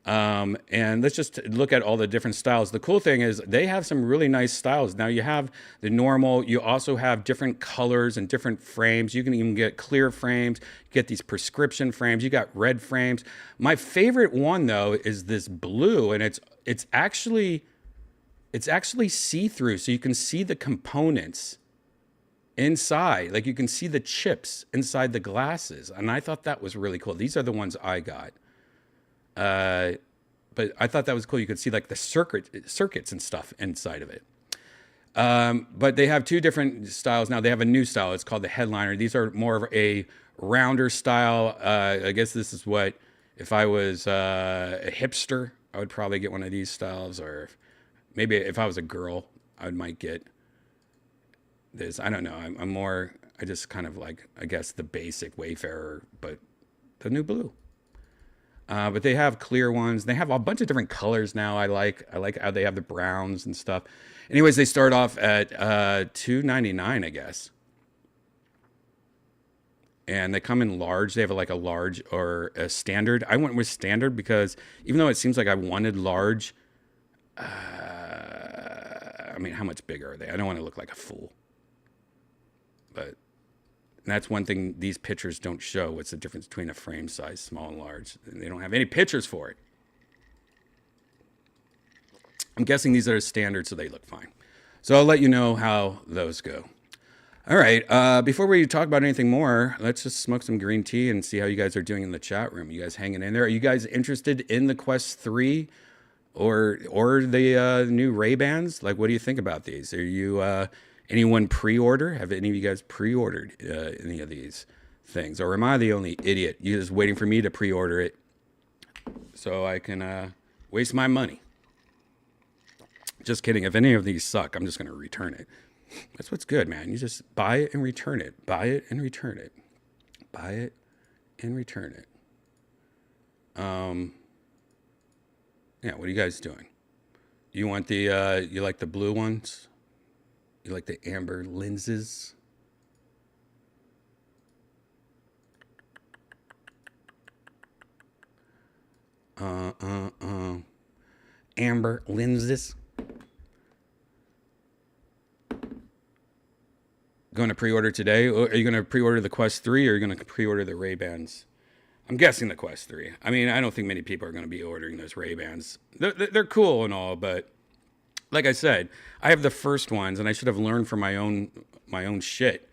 [SPEAKER 1] And let's just look at all the different styles. The cool thing is they have some really nice styles. Now you have the normal, you also have different colors and different frames. You can even get clear frames, get these prescription frames. You got red frames. My favorite one though is this blue, and it's actually see-through, so you can see the components inside. Like you can see the chips inside the glasses. And I thought that was really cool. These are the ones I got. But I thought that was cool. You could see like the circuits and stuff inside of it. But they have two different styles now. They have a new style. It's called the headliner. These are more of a rounder style. I guess this is what, if I was a hipster, I would probably get one of these styles. Or maybe if I was a girl, I might get this. I don't know. I'm more, I just kind of like, I guess the basic Wayfarer, but the new blue. But they have clear ones. They have a bunch of different colors now. I like how they have the browns and stuff. Anyways, they start off at $2.99, I guess. And they come in large. They have like a large or a standard. I went with standard because even though it seems like I wanted large, I mean, how much bigger are they? I don't want to look like a fool. But that's one thing these pictures don't show. What's the difference between a frame size, small and large? And they don't have any pictures for it. I'm guessing these are standard, so they look fine. So I'll let you know how those go. All right. Before we talk about anything more, let's just smoke some green tea and see how you guys are doing in the chat room. You guys hanging in there? Are you guys interested in the Quest 3 or the new Ray-Bans? Like, what do you think about these? Are you... anyone pre-order? Have any of you guys pre-ordered any of these things? Or am I the only idiot? You just waiting for me to pre-order it so I can waste my money? Just kidding. If any of these suck, I'm just going to return it. That's what's good, man. You just buy it and return it. Buy it and return it. Buy it and return it. Yeah, what are you guys doing? You want the, you like the blue ones? You like the amber lenses? Amber lenses. Going to pre-order today? Are you going to pre-order the Quest 3 or are you going to pre-order the Ray-Bans? I'm guessing the Quest 3. I mean, I don't think many people are going to be ordering those Ray-Bans. They're cool and all, but like I said, I have the first ones, and I should have learned from my own shit.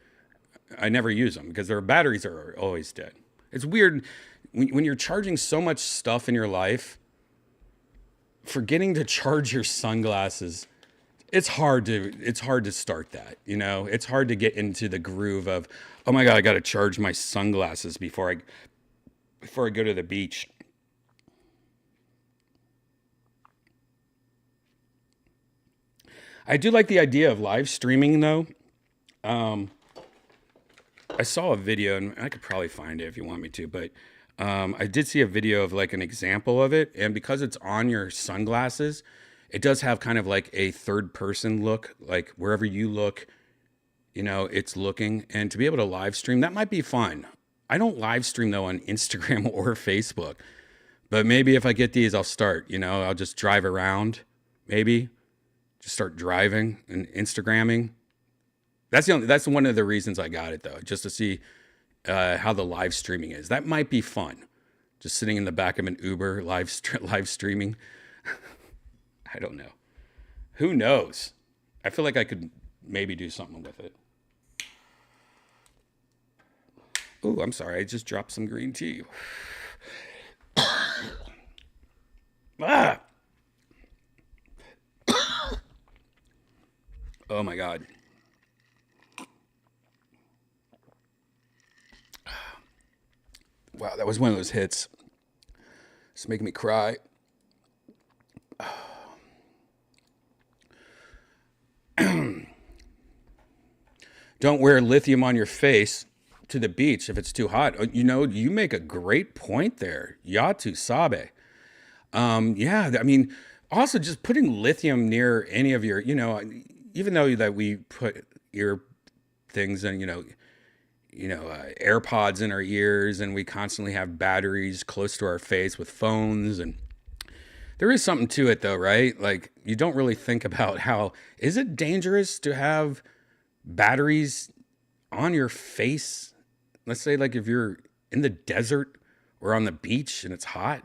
[SPEAKER 1] I never use them because their batteries are always dead. It's weird when you're charging so much stuff in your life. Forgetting to charge your sunglasses, it's hard to start that. You know, it's hard to get into the groove of, oh my god, I got to charge my sunglasses before I go to the beach. I do like the idea of live streaming, though. I saw a video, and I could probably find it if you want me to, but I did see a video of like an example of it, and because it's on your sunglasses, it does have kind of like a third-person look, like wherever you look, you know, it's looking. And to be able to live stream, that might be fun. I don't live stream, though, on Instagram or Facebook, but maybe if I get these, I'll start, you know, I'll just drive around, maybe. Just start driving and Instagramming. That's one of the reasons I got it though, just to see how the live streaming is. That might be fun. Just sitting in the back of an Uber live streaming. I don't know. Who knows? I feel like I could maybe do something with it. Oh, I'm sorry. I just dropped some green tea. Ah! Oh my God. Wow, that was one of those hits. It's making me cry. Don't wear lithium on your face to the beach if it's too hot. You know, you make a great point there. Yatu Sabe. Yeah, I mean, also just putting lithium near any of your, even though that we put ear things and, AirPods in our ears, and we constantly have batteries close to our face with phones, and there is something to it though, right? Like, you don't really think about how, is it dangerous to have batteries on your face? Let's say like if you're in the desert or on the beach and it's hot,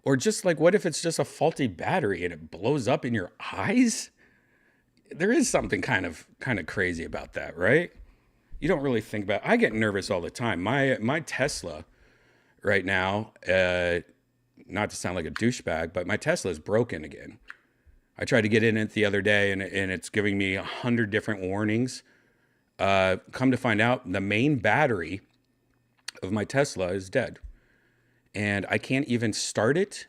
[SPEAKER 1] or just like, what if it's just a faulty battery and it blows up in your eyes? There is something kind of crazy about that, right? You don't really think about, I get nervous all the time. My Tesla right now, not to sound like a douchebag, but my Tesla is broken again. I tried to get in it the other day and it's giving me 100 different warnings. Come to find out, the main battery of my Tesla is dead. And I can't even start it.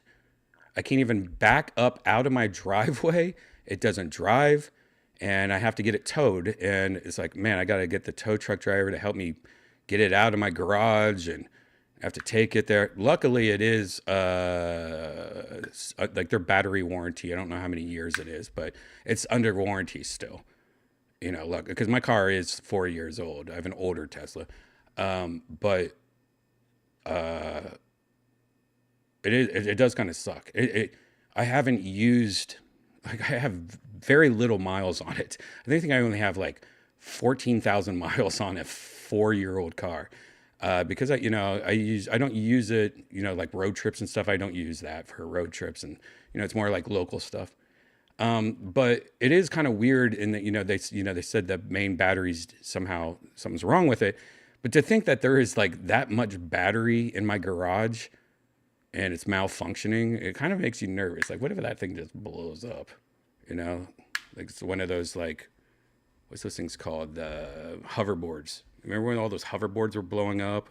[SPEAKER 1] I can't even back up out of my driveway. It doesn't drive. And I have to get it towed. And it's like, man, I got to get the tow truck driver to help me get it out of my garage. And I have to take it there. Luckily, it is like their battery warranty. I don't know how many years it is, but it's under warranty still. Look, because my car is 4 years old. I have an older Tesla. But it does kind of suck. I haven't used, like, I have very little miles on it. I think I only have like 14,000 miles on a 4-year-old car. Because I don't use it, like road trips and stuff. I don't use that for road trips, and it's more like local stuff. But it is kind of weird in that, they said the main batteries, somehow something's wrong with it. But to think that there is like that much battery in my garage and it's malfunctioning, it kind of makes you nervous. Like, what if that thing just blows up? Like it's one of those, like, what's those things called? Hoverboards. Remember when all those hoverboards were blowing up?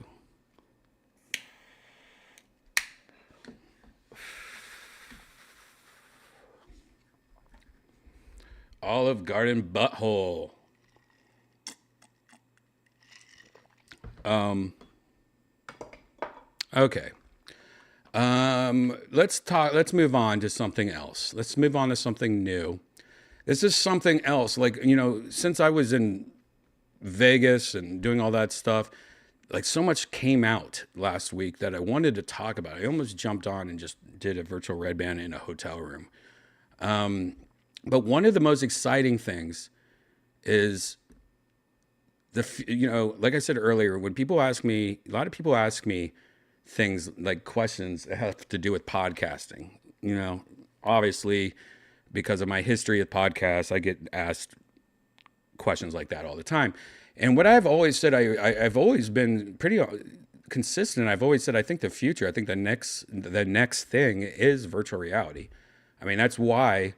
[SPEAKER 1] Olive Garden butthole. Okay. Let's move on to something else. Let's move on to something new. This is something else. Like, since I was in Vegas and doing all that stuff, like, so much came out last week that I wanted to talk about. I almost jumped on and just did a virtual Redban in a hotel room. But one of the most exciting things is like I said earlier, when people ask me, a lot of people ask me things like questions that have to do with podcasting. Obviously, because of my history with podcasts, I get asked questions like that all the time. And what I've always said, I've always been pretty consistent. I've always said, I think the next thing is virtual reality. I mean, that's why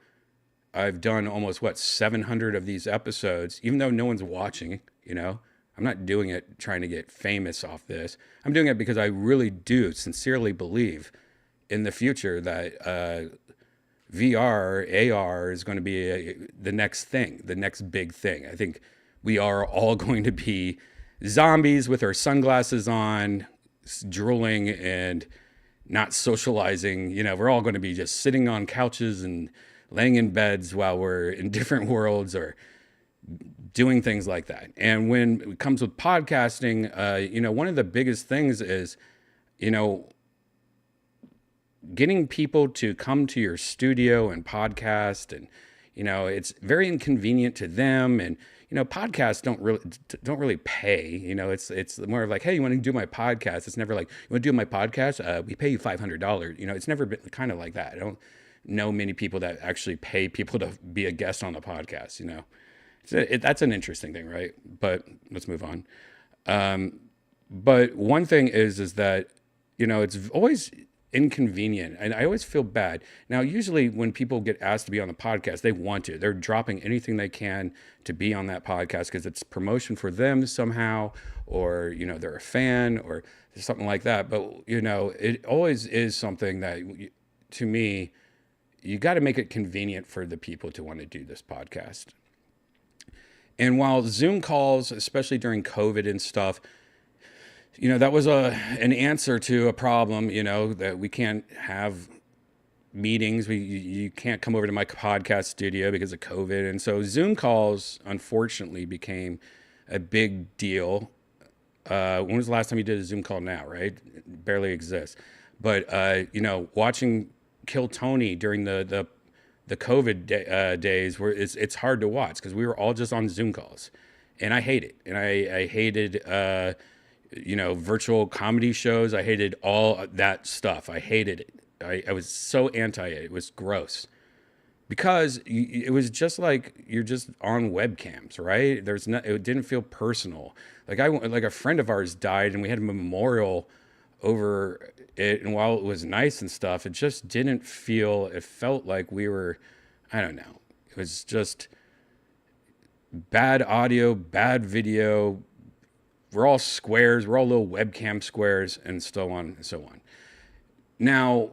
[SPEAKER 1] I've done almost 700 of these episodes, even though no one's watching. I'm not doing it trying to get famous off this. I'm doing it because I really do sincerely believe in the future that VR, AR is going to be the next thing, the next big thing. I think we are all going to be zombies with our sunglasses on, drooling and not socializing. We're all going to be just sitting on couches and laying in beds while we're in different worlds or doing things like that. And when it comes with podcasting, one of the biggest things is, getting people to come to your studio and podcast, and, it's very inconvenient to them. And, podcasts don't really pay. It's more of like, hey, you want to do my podcast? It's never like, you want to do my podcast? We pay you $500. It's never been kind of like that. I don't know many people that actually pay people to be a guest on the podcast. That's an interesting thing, right? But let's move on. But one thing is that, it's always inconvenient, and I always feel bad. Now, usually when people get asked to be on the podcast, they want to. They're dropping anything they can to be on that podcast because it's promotion for them somehow, or they're a fan or something like that. But it always is something that, to me, you got to make it convenient for the people to want to do this podcast. And while Zoom calls, especially during COVID and stuff, that was an answer to a problem, that we can't have meetings. You can't come over to my podcast studio because of COVID. And so Zoom calls, unfortunately, became a big deal. When was the last time you did a Zoom call now, right? It barely exists. But, watching Kill Tony during the COVID days where it's hard to watch because we were all just on Zoom calls. And I hate it. And I hated... virtual comedy shows. I hated all that stuff. I hated it. I was so anti it. It was gross because it was just like you're just on webcams, right? It didn't feel personal. Like a friend of ours died and we had a memorial over it. And while it was nice and stuff, it just didn't feel, it felt like we were, I don't know. It was just bad audio, bad video. We're all squares. We're all little webcam squares, and so on and so on. Now,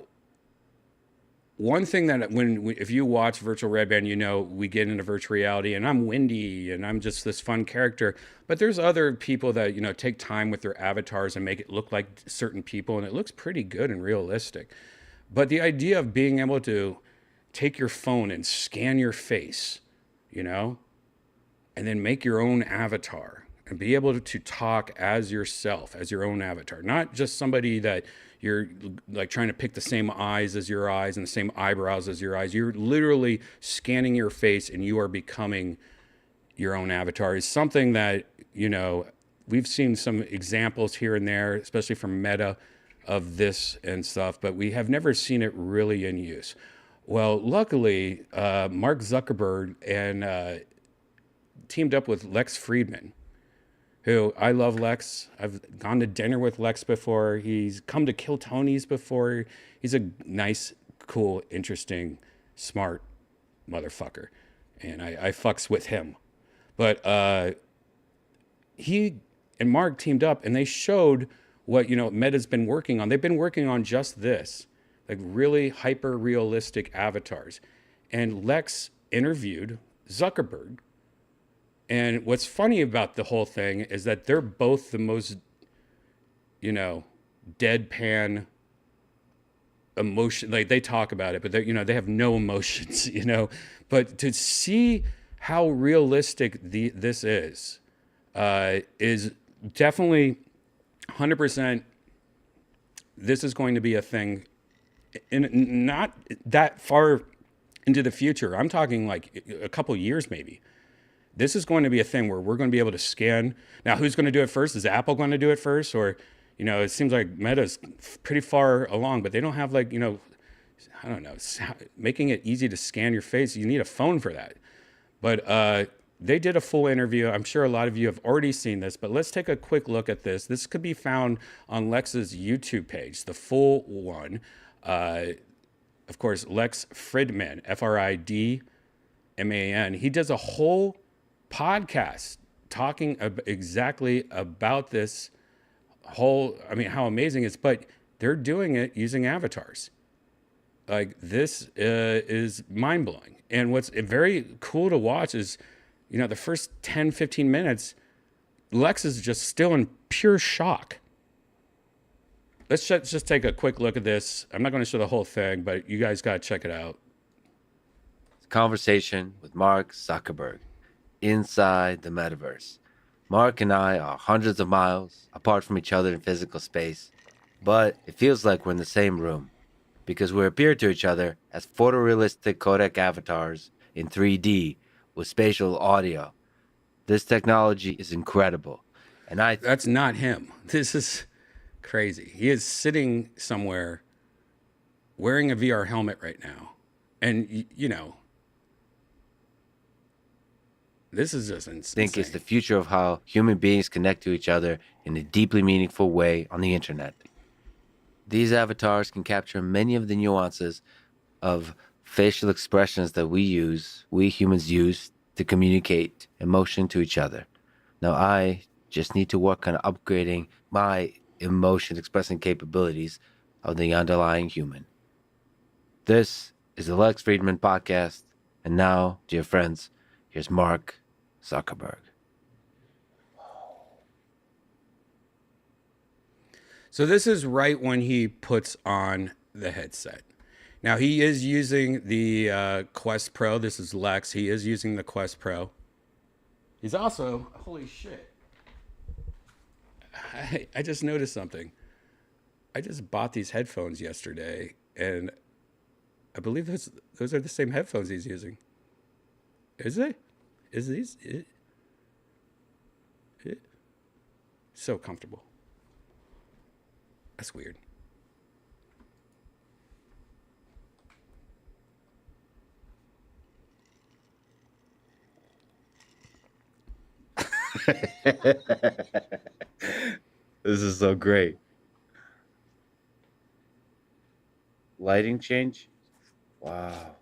[SPEAKER 1] one thing that if you watch Virtual Redban, we get into virtual reality, and I'm Wendy, and I'm just this fun character. But there's other people that take time with their avatars and make it look like certain people, and it looks pretty good and realistic. But the idea of being able to take your phone and scan your face, and then make your own avatar. And be able to talk as yourself, as your own avatar, not just somebody that you're like trying to pick the same eyes as your eyes and the same eyebrows as your eyes. You're literally scanning your face and you are becoming your own avatar is something that, we've seen some examples here and there, especially from Meta of this and stuff, but we have never seen it really in use. Well, luckily, Mark Zuckerberg and teamed up with Lex Friedman, who I love Lex. I've gone to dinner with Lex before. He's come to Kill Tony's before. He's a nice, cool, interesting, smart motherfucker. And I fucks with him. But he and Mark teamed up and they showed what, Meta's been working on. They've been working on just this, like really hyper realistic avatars. And Lex interviewed Zuckerberg. And what's funny about the whole thing is that they're both the most, deadpan emotion. Like they talk about it, but they have no emotions, But to see how realistic this is definitely 100%. This is going to be a thing, in not that far into the future. I'm talking like a couple years, maybe. This is going to be a thing where we're going to be able to scan. Now, who's going to do it first? Is Apple going to do it first? Or, it seems like Meta's pretty far along, but they don't have like, I don't know, making it easy to scan your face. You need a phone for that. But they did a full interview. I'm sure a lot of you have already seen this, but let's take a quick look at this. This could be found on Lex's YouTube page, the full one. Of course, Lex Fridman, Fridman. He does a whole podcast talking exactly about this whole, how amazing it is, but they're doing it using avatars. Like this is mind blowing. And what's very cool to watch is, the first 10, 15 minutes, Lex is just still in pure shock. Let's just take a quick look at this. I'm not going to show the whole thing, but you guys got to check it out.
[SPEAKER 7] Conversation with Mark Zuckerberg inside the metaverse. Mark and I are hundreds of miles apart from each other in physical space, but it feels like we're in the same room because we appear to each other as photorealistic codec avatars in 3D with spatial audio. This technology is incredible. And
[SPEAKER 1] That's not him. This is crazy. He is sitting somewhere wearing a VR helmet right now. And, this is just insane.
[SPEAKER 7] think it's the future of how human beings connect to each other in a deeply meaningful way on the internet. These avatars can capture many of the nuances of facial expressions that we humans use to communicate emotion to each other. Now, I just need to work on upgrading my emotion expressing capabilities of the underlying human. This is the Lex Friedman podcast. And now, dear friends, here's Mark Zuckerberg.
[SPEAKER 1] So this is right when he puts on the headset. Now he is using the Quest Pro. This is Lex. He is using the Quest Pro. He's also, holy shit. I just noticed something. I just bought these headphones yesterday, and I believe those are the same headphones he's using. Is it? Is these? So comfortable. That's weird.
[SPEAKER 7] This is so great. Lighting change? Wow.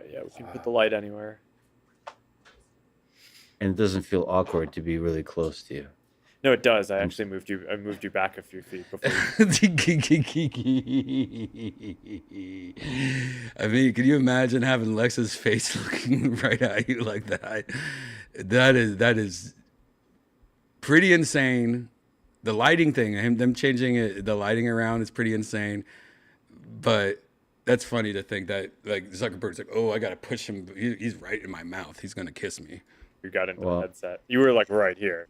[SPEAKER 8] Yeah, we can put the light anywhere.
[SPEAKER 7] And it doesn't feel awkward to be really close to you.
[SPEAKER 8] No, it does. I moved you back a few feet before.
[SPEAKER 1] I mean, can you imagine having Lex's face looking right at you like that? That is pretty insane. The lighting thing, them changing the lighting around is pretty insane. But that's funny to think that like Zuckerberg's like, oh, I gotta push him. He's right in my mouth. He's gonna kiss me.
[SPEAKER 8] You got into the headset. You were like right here.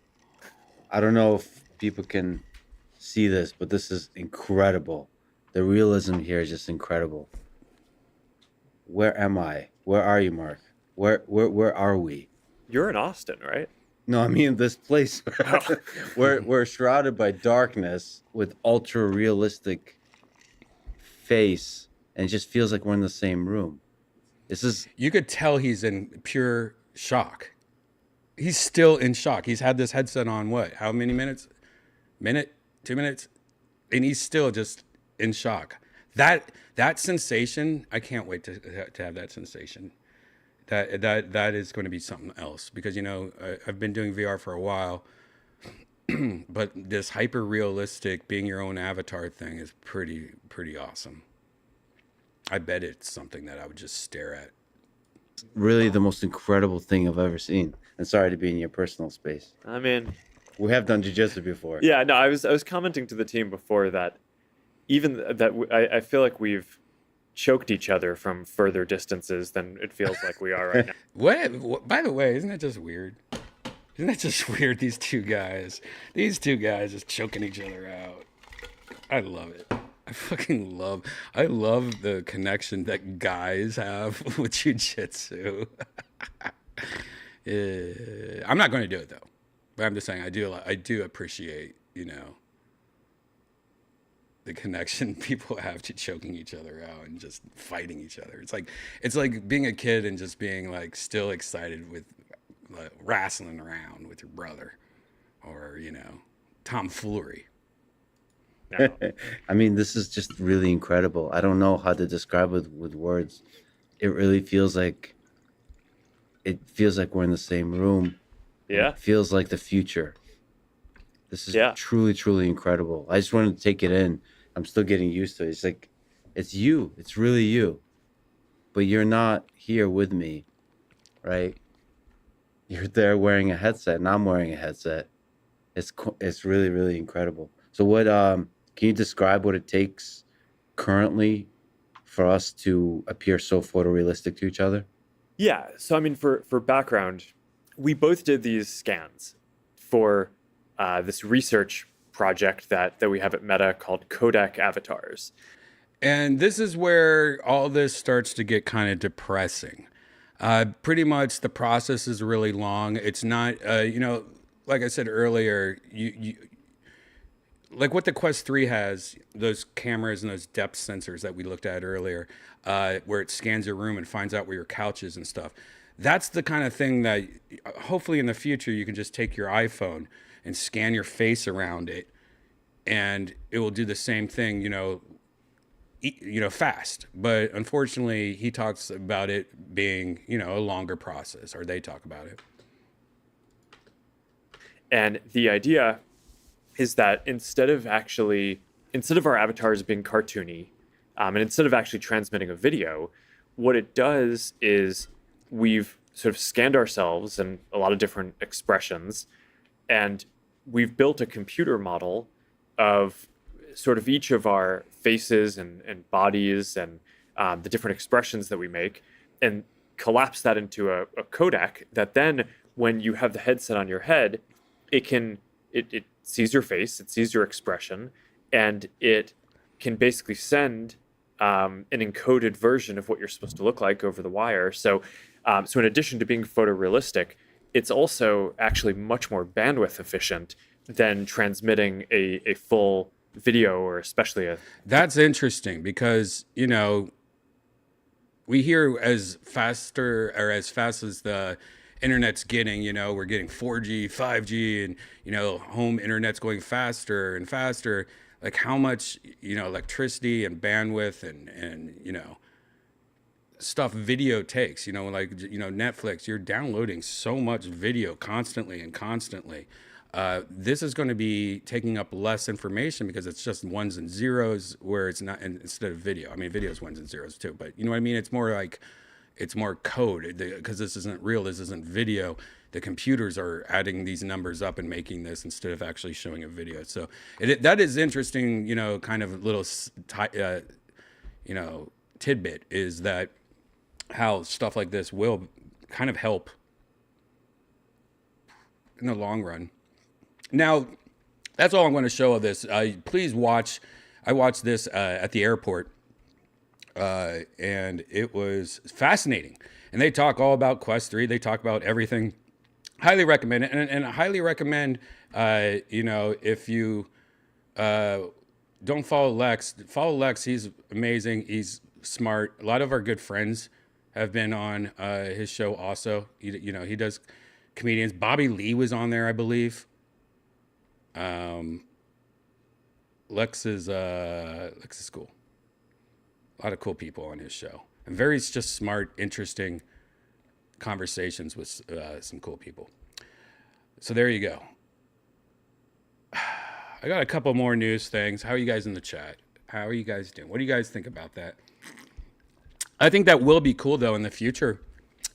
[SPEAKER 7] I don't know if people can see this, but this is incredible. The realism here is just incredible. Where am I? Where are you, Mark? Where are we?
[SPEAKER 8] You're in Austin, right?
[SPEAKER 7] No, I mean this place. We're shrouded by darkness with ultra realistic face, and it just feels like we're in the same room.
[SPEAKER 1] You could tell he's in pure shock. He's still in shock. He's had this headset on what? How many minutes? Minute? 2 minutes? And he's still just in shock. That sensation, I can't wait to have that sensation. That is going to be something else because I've been doing VR for a while, but this hyper realistic being your own avatar thing is pretty awesome. I bet it's something that I would just stare at.
[SPEAKER 7] Really the most incredible thing I've ever seen. And sorry to be in your personal space.
[SPEAKER 8] I mean,
[SPEAKER 7] we have done jiu-jitsu before.
[SPEAKER 8] Yeah, no, I was commenting to the team before that even that I feel like we've choked each other from further distances than it feels like we are right now.
[SPEAKER 1] What? By the way, isn't that just weird? Isn't that just weird? These two guys just choking each other out. I love it. I love the connection that guys have with jiu-jitsu. I'm not going to do it though, but I'm just saying I do appreciate, the connection people have to choking each other out and just fighting each other. It's like being a kid and just being like still excited with wrestling around with your brother or, tomfoolery.
[SPEAKER 8] No.
[SPEAKER 7] I mean, this is just really incredible. I don't know how to describe it with words. It really feels like we're in the same room.
[SPEAKER 8] Yeah.
[SPEAKER 7] It feels like the future. This is truly, truly incredible. I just wanted to take it in. I'm still getting used to it. It's like, it's you. It's really you. But you're not here with me, right? You're there wearing a headset, and I'm wearing a headset. It's really, really incredible. So what, can you describe what it takes currently for us to appear so photorealistic to each other?
[SPEAKER 8] Yeah. So, I mean, for background, we both did these scans for this research project that we have at Meta called Codec Avatars.
[SPEAKER 1] And this is where all this starts to get kind of depressing. Pretty much the process is really long. It's not, like I said earlier, you like what the Quest 3 has, those cameras and those depth sensors that we looked at earlier, where it scans your room and finds out where your couch is and stuff. That's the kind of thing that hopefully in the future you can just take your iPhone and scan your face around it, and it will do the same thing, fast. But unfortunately, he talks about it being, a longer process, or they talk about it.
[SPEAKER 8] And the idea is that instead of our avatars being cartoony, and instead of actually transmitting a video, what it does is we've sort of scanned ourselves and a lot of different expressions, and we've built a computer model of sort of each of our faces and bodies and the different expressions that we make, and collapse that into a codec that then, when you have the headset on your head, it sees your face, it sees your expression, and it can basically send an encoded version of what you're supposed to look like over the wire. So in addition to being photorealistic, it's also actually much more bandwidth efficient than transmitting a full video, or especially a...
[SPEAKER 1] That's interesting because, we hear as fast as the internet's getting, we're getting 4G, 5G, and, home internet's going faster and faster. Like how much, electricity and bandwidth and stuff video takes, Netflix, you're downloading so much video constantly and constantly. This is going to be taking up less information because it's just ones and zeros, where it's not, instead of video. I mean, video is ones and zeros too, but you know what I mean? It's more like, it's more code, because this isn't real. This isn't video. The computers are adding these numbers up and making this instead of actually showing a video. So that is interesting, kind of little, tidbit is that how stuff like this will kind of help in the long run. Now, that's all I'm going to show of this. Please watch. I watched this at the airport, and it was fascinating. And they talk all about Quest 3. They talk about everything. Highly recommend it. And I highly recommend, if you don't follow Lex. He's amazing. He's smart. A lot of our good friends have been on his show also. He does comedians. Bobby Lee was on there, I believe. Lex is cool. A lot of cool people on his show, and very just smart, interesting conversations with some cool people. So there you go. I got a couple more news things. How are you guys in the chat? How are you guys doing? What do you guys think about that? I think that will be cool though in the future,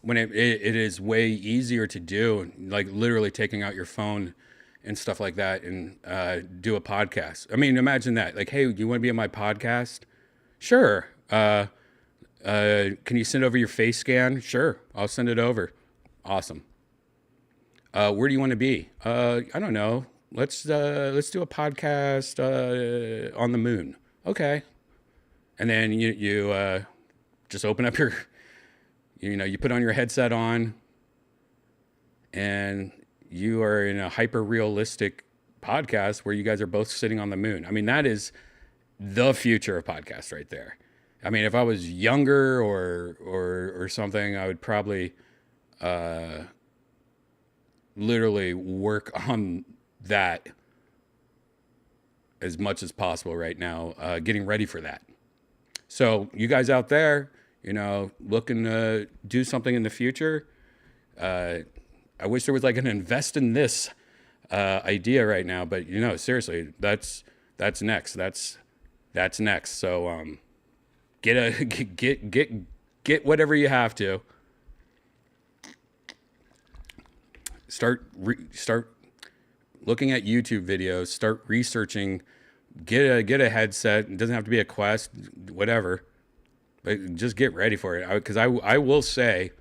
[SPEAKER 1] when it is way easier to do, like literally taking out your phone and stuff like that and do a podcast. I mean, imagine that. Like, hey, do you want to be on my podcast? Sure. Can you send over your face scan? Sure, I'll send it over. Awesome. Where do you want to be? I don't know. Let's do a podcast on the moon. Okay. And then you just open up your, you put on your headset on, and you are in a hyper realistic podcast where you guys are both sitting on the moon. I mean, that is the future of podcasts right there. I mean, if I was younger or something, I would probably literally work on that as much as possible right now, getting ready for that. So you guys out there, looking to do something in the future, I wish there was like an invest in this idea right now, but seriously, that's next. That's next. So get whatever you have to. Start looking at YouTube videos. Start researching. Get a headset. It doesn't have to be a Quest, whatever. But just get ready for it. Because I will say,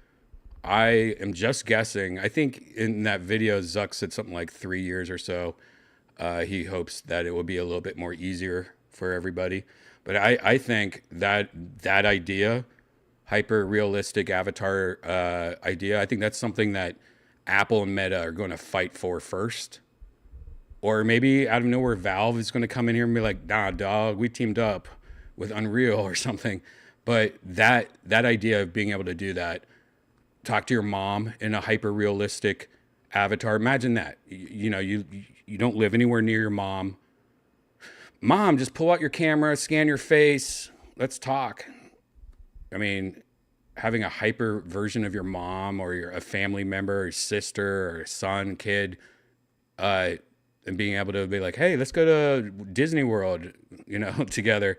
[SPEAKER 1] I am just guessing. I think in that video, Zuck said something like 3 years or so. He hopes that it will be a little bit more easier for everybody. But I think that idea hyper realistic avatar idea. I think that's something that Apple and Meta are going to fight for first. Or maybe out of nowhere, Valve is going to come in here and be like, nah, dog, we teamed up with Unreal or something. But that idea of being able to do that, talk to your mom in a hyper realistic avatar. Imagine that. You don't live anywhere near your mom. Mom, just pull out your camera, scan your face. Let's talk. I mean, having a hyper version of your mom or a family member or sister or son, kid, and being able to be like, hey, let's go to Disney World, together,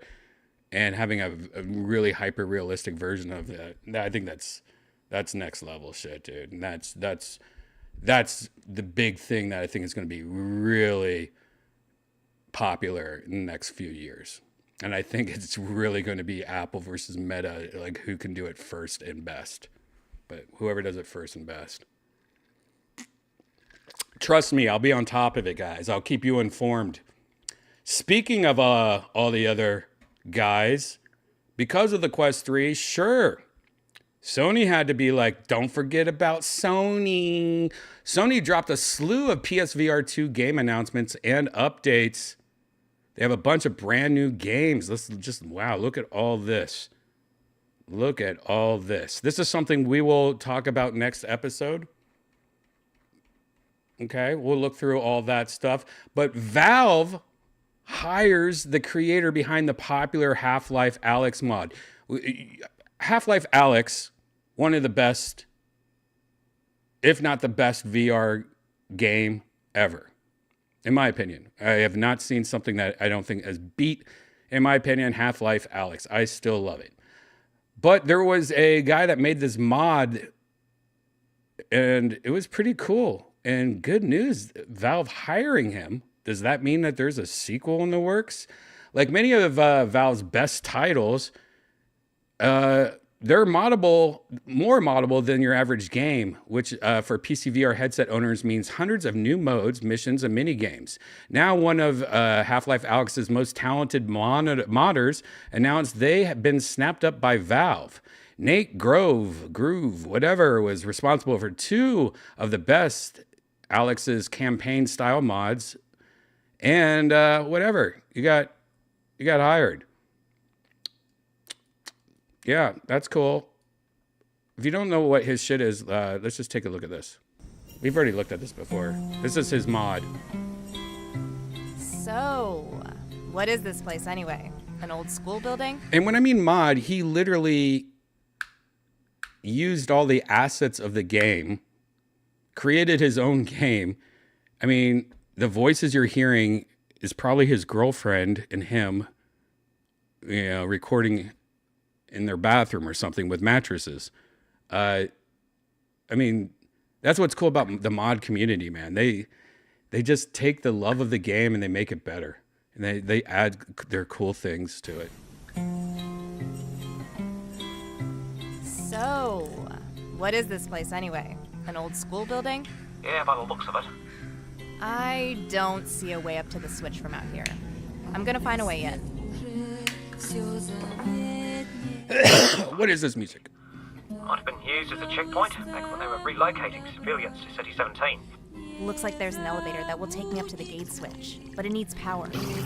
[SPEAKER 1] and having a really hyper realistic version of that. I think that's next level shit, dude. And that's the big thing that I think is going to be really popular in the next few years. And I think it's really going to be Apple versus Meta, like who can do it first and best. But whoever does it first and best. Trust me, I'll be on top of it, guys. I'll keep you informed. Speaking of all the other guys, because of the Quest 3, sure, Sony had to be like, don't forget about Sony. Sony dropped a slew of PSVR 2 game announcements and updates. They have a bunch of brand new games. Wow, look at all this. Look at all this. This is something we will talk about next episode. Okay, we'll look through all that stuff. But Valve hires the creator behind the popular Half-Life Alyx mod. Half-Life Alyx, one of the best, if not the best VR game ever, in my opinion. I have not seen something that I don't think has beat, in my opinion, Half-Life Alyx. I still love it. But there was a guy that made this mod, and it was pretty cool. And good news, Valve hiring him. Does that mean that there's a sequel in the works? Like many of Valve's best titles, they're moddable, more moddable than your average game, which for PC VR headset owners means hundreds of new modes, missions, and mini games. Now, one of Half-Life Alyx's most talented modders announced they have been snapped up by Valve. Nate Groove, whatever, was responsible for two of the best Alyx's campaign-style mods, and whatever, you got hired. Yeah, that's cool. If you don't know what his shit is, let's just take a look at this. We've already looked at this before. This is his mod.
[SPEAKER 9] So, what is this place anyway? An old school building?
[SPEAKER 1] And when I mean mod, he literally used all the assets of the game, created his own game. I mean, the voices you're hearing is probably his girlfriend and him, recording in their bathroom or something with mattresses. I mean, that's what's cool about the mod community, man. They just take the love of the game and they make it better. And they add their cool things to it.
[SPEAKER 9] So, what is this place anyway? An old school building?
[SPEAKER 10] Yeah, by the looks of it.
[SPEAKER 9] I don't see a way up to the switch from out here. I'm gonna find a way in.
[SPEAKER 1] What is this music?
[SPEAKER 10] Might have been used as a checkpoint back when they were relocating civilians to City 17.
[SPEAKER 9] Looks like there's an elevator that will take me up to the gate switch, but it needs power.
[SPEAKER 10] There's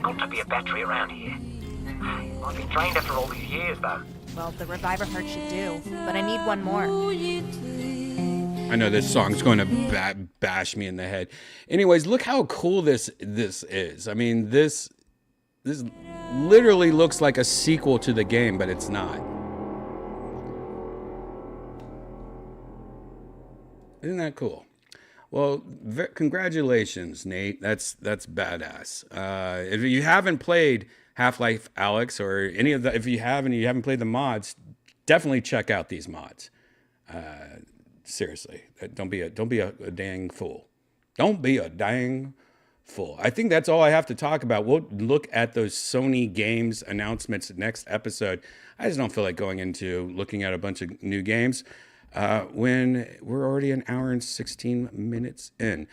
[SPEAKER 10] got to be a battery around here. Might be drained after all these years, though.
[SPEAKER 9] Well, the reviver heart should do, but I need one more.
[SPEAKER 1] I know this song's going to bash me in the head. Anyways, look how cool this is. I mean, this literally looks like a sequel to the game, but it's not. Isn't that cool? Well, congratulations, Nate. That's badass. If you haven't played Half-Life Alyx or any of the, if you have and you haven't played the mods, definitely check out these mods. Seriously, don't be a dang fool. Don't be a dang fool. I think that's all I have to talk about. We'll look at those Sony games announcements next episode. I just don't feel like going into looking at a bunch of new games when we're already an hour and 16 minutes in.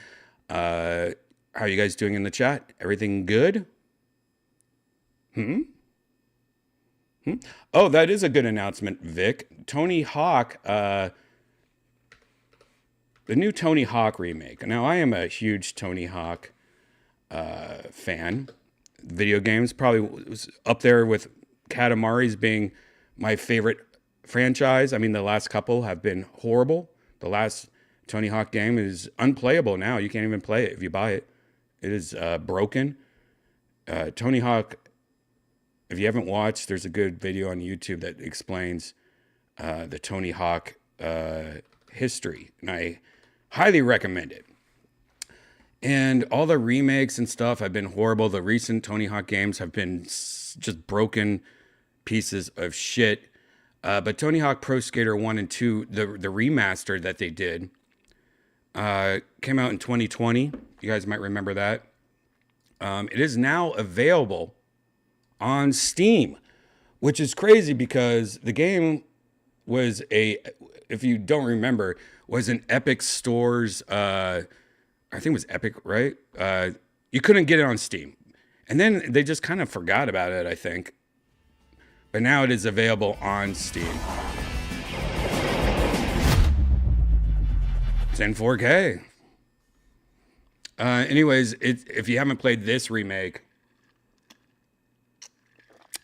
[SPEAKER 1] How are you guys doing in the chat? Everything good? Oh, that is a good announcement, Vic. Tony Hawk, the new Tony Hawk remake. Now, I am a huge Tony Hawk fan. Video games probably was up there with Katamari's being my favorite franchise. I mean, the last couple have been horrible. The last Tony Hawk game is unplayable now. You can't even play it if you buy it. It is broken. Tony Hawk, if you haven't watched, there's a good video on YouTube that explains the Tony Hawk history, and I highly recommend it. And all the remakes and stuff have been horrible. The recent Tony Hawk games have been just broken pieces of shit. But Tony Hawk Pro Skater 1 and 2, the remaster that they did, came out in 2020. You guys might remember that. It is now available on Steam, which is crazy because the game was if you don't remember, was an Epic Stores, I think it was Epic, right? You couldn't get it on Steam. And then they just kind of forgot about it, I think. But now it is available on Steam. It's in 4K. Anyways, if you haven't played this remake,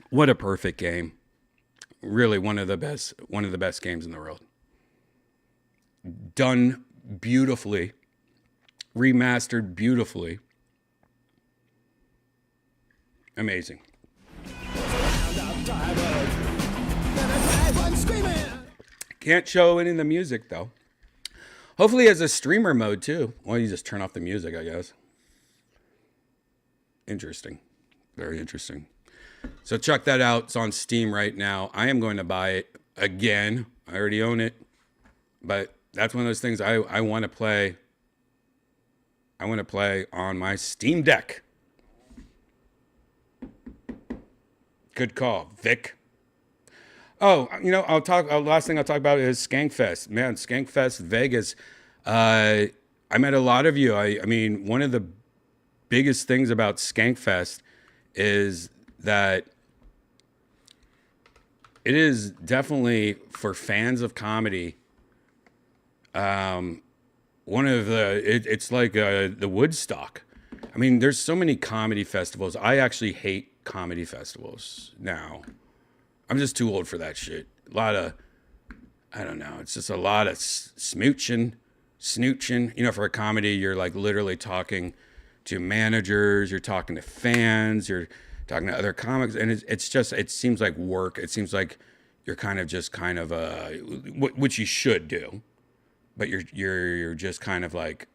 [SPEAKER 1] what a perfect game. Really one of the best games in the world. Done beautifully. Remastered beautifully. Amazing. Can't show any of the music though. Hopefully it has a streamer mode too. Well, you just turn off the music, I guess. Interesting. Very interesting. So check that out. It's on Steam right now. I am going to buy it again. I already own it. But that's one of those things I want to play. I want to play on my Steam Deck. Good call, Vic. Oh, last thing I'll talk about is Skankfest. Man, Skankfest Vegas. I met a lot of you. I mean, one of the biggest things about Skankfest is that it is definitely for fans of comedy. One of it's like the Woodstock. I mean, there's so many comedy festivals. I actually hate comedy festivals now. I'm just too old for that shit. A lot of, I don't know. It's just a lot of smooching. You know, for a comedy, you're like literally talking to managers, you're talking to fans, you're talking to other comics, and it seems like work. It seems like you're kind of which you should do, but you're just kind of like,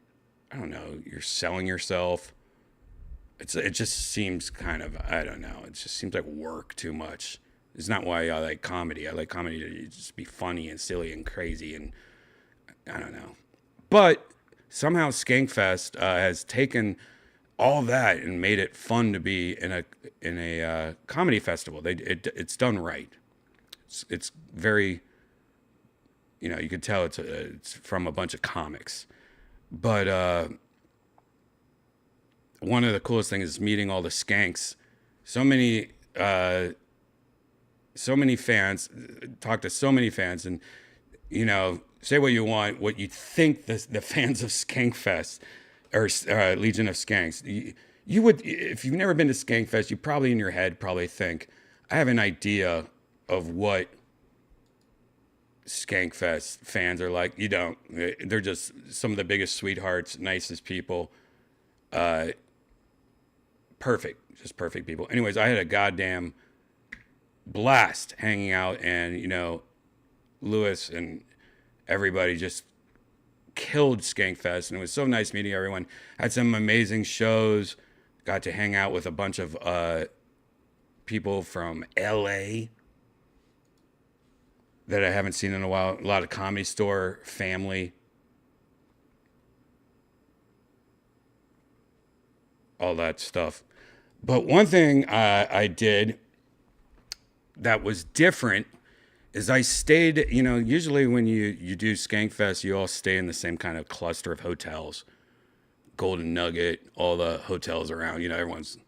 [SPEAKER 1] I don't know, you're selling yourself. It just seems kind of, I don't know. It just seems like work too much. It's not why I like comedy. I like comedy to just be funny and silly and crazy, and I don't know. But somehow Skankfest has taken all that and made it fun to be in a comedy festival. It's done right. It's very, you know, you could tell it's from a bunch of comics. But one of the coolest things is meeting all the skanks. So many fans, talk to so many fans, and, you know, say what you want, what you think the fans of Skankfest or Legion of Skanks. You would, if you've never been to Skankfest, you probably in your head probably think, I have an idea of what Skankfest fans are like. You don't. They're just some of the biggest sweethearts, nicest people. Perfect. Just perfect people. Anyways, I had a goddamn blast hanging out, and, you know, Lewis and everybody just killed Skankfest, and it was so nice meeting everyone. Had some amazing shows. Got to hang out with a bunch of people from LA that I haven't seen in a while. A lot of Comedy Store family. All that stuff. But one thing I did that was different is I stayed, you know, usually when you do Skankfest, you all stay in the same kind of cluster of hotels. Golden Nugget, all the hotels around, you know, everyone's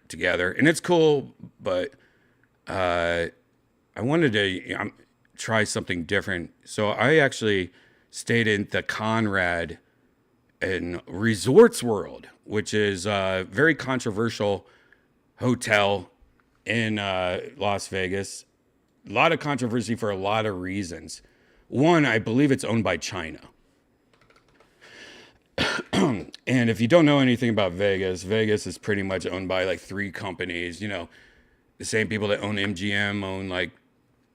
[SPEAKER 1] together. And it's cool, but I wanted to try something different. So I actually stayed in the Conrad in Resorts World, which is a very controversial hotel in Las Vegas. A lot of controversy for a lot of reasons. One, I believe it's owned by China. And if you don't know anything about Vegas, Vegas is pretty much owned by like 3 companies. You know, the same people that own MGM own like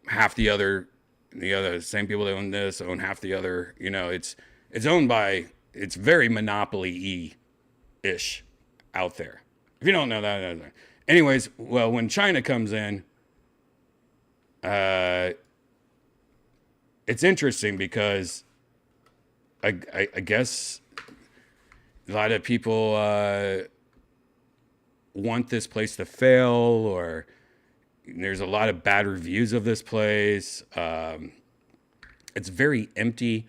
[SPEAKER 1] half the other same people that own this own half the other. You know, it's owned by, it's very monopoly-ish out there. If you don't know that. Anyways, well, when China comes in, it's interesting because I guess a lot of people want this place to fail, or there's a lot of bad reviews of this place. It's very empty.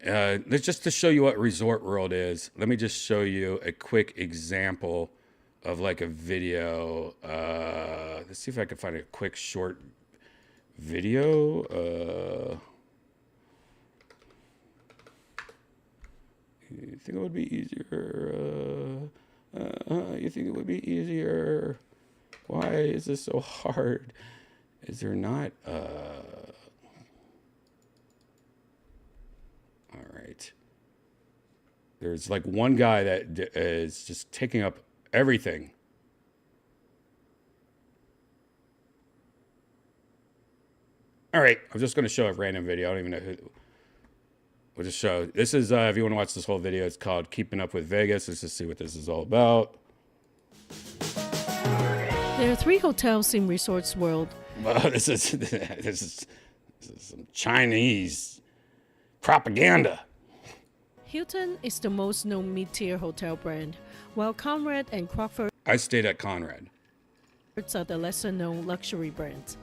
[SPEAKER 1] Just to show you what Resort World is, let me just show you a quick example of like a video. Let's see if I can find a quick short video. You think it would be easier? You think it would be easier? Why is this so hard? Is there not? All right. There's like one guy that is just taking up everything. All right. I'm just going to show a random video. I don't even know who. We'll just show. This is, if you want to watch this whole video, it's called Keeping Up with Vegas. Let's just see what this is all about.
[SPEAKER 6] There are 3 hotels in Resorts World.
[SPEAKER 1] Well, this is some Chinese propaganda.
[SPEAKER 6] Hilton is the most known mid-tier hotel brand, while Conrad and Crawford
[SPEAKER 1] I stayed at Conrad.
[SPEAKER 6] are the lesser-known luxury brands.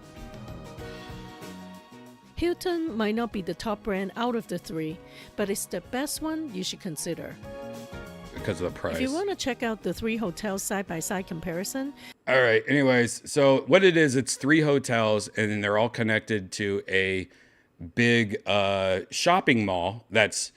[SPEAKER 6] Hilton might not be the top brand out of the 3, but it's the best one you should consider.
[SPEAKER 1] Because of the price.
[SPEAKER 6] If you want to check out the 3 hotels side-by-side comparison.
[SPEAKER 1] All right. Anyways, so what it is, it's 3 hotels, and they're all connected to a big shopping mall that's,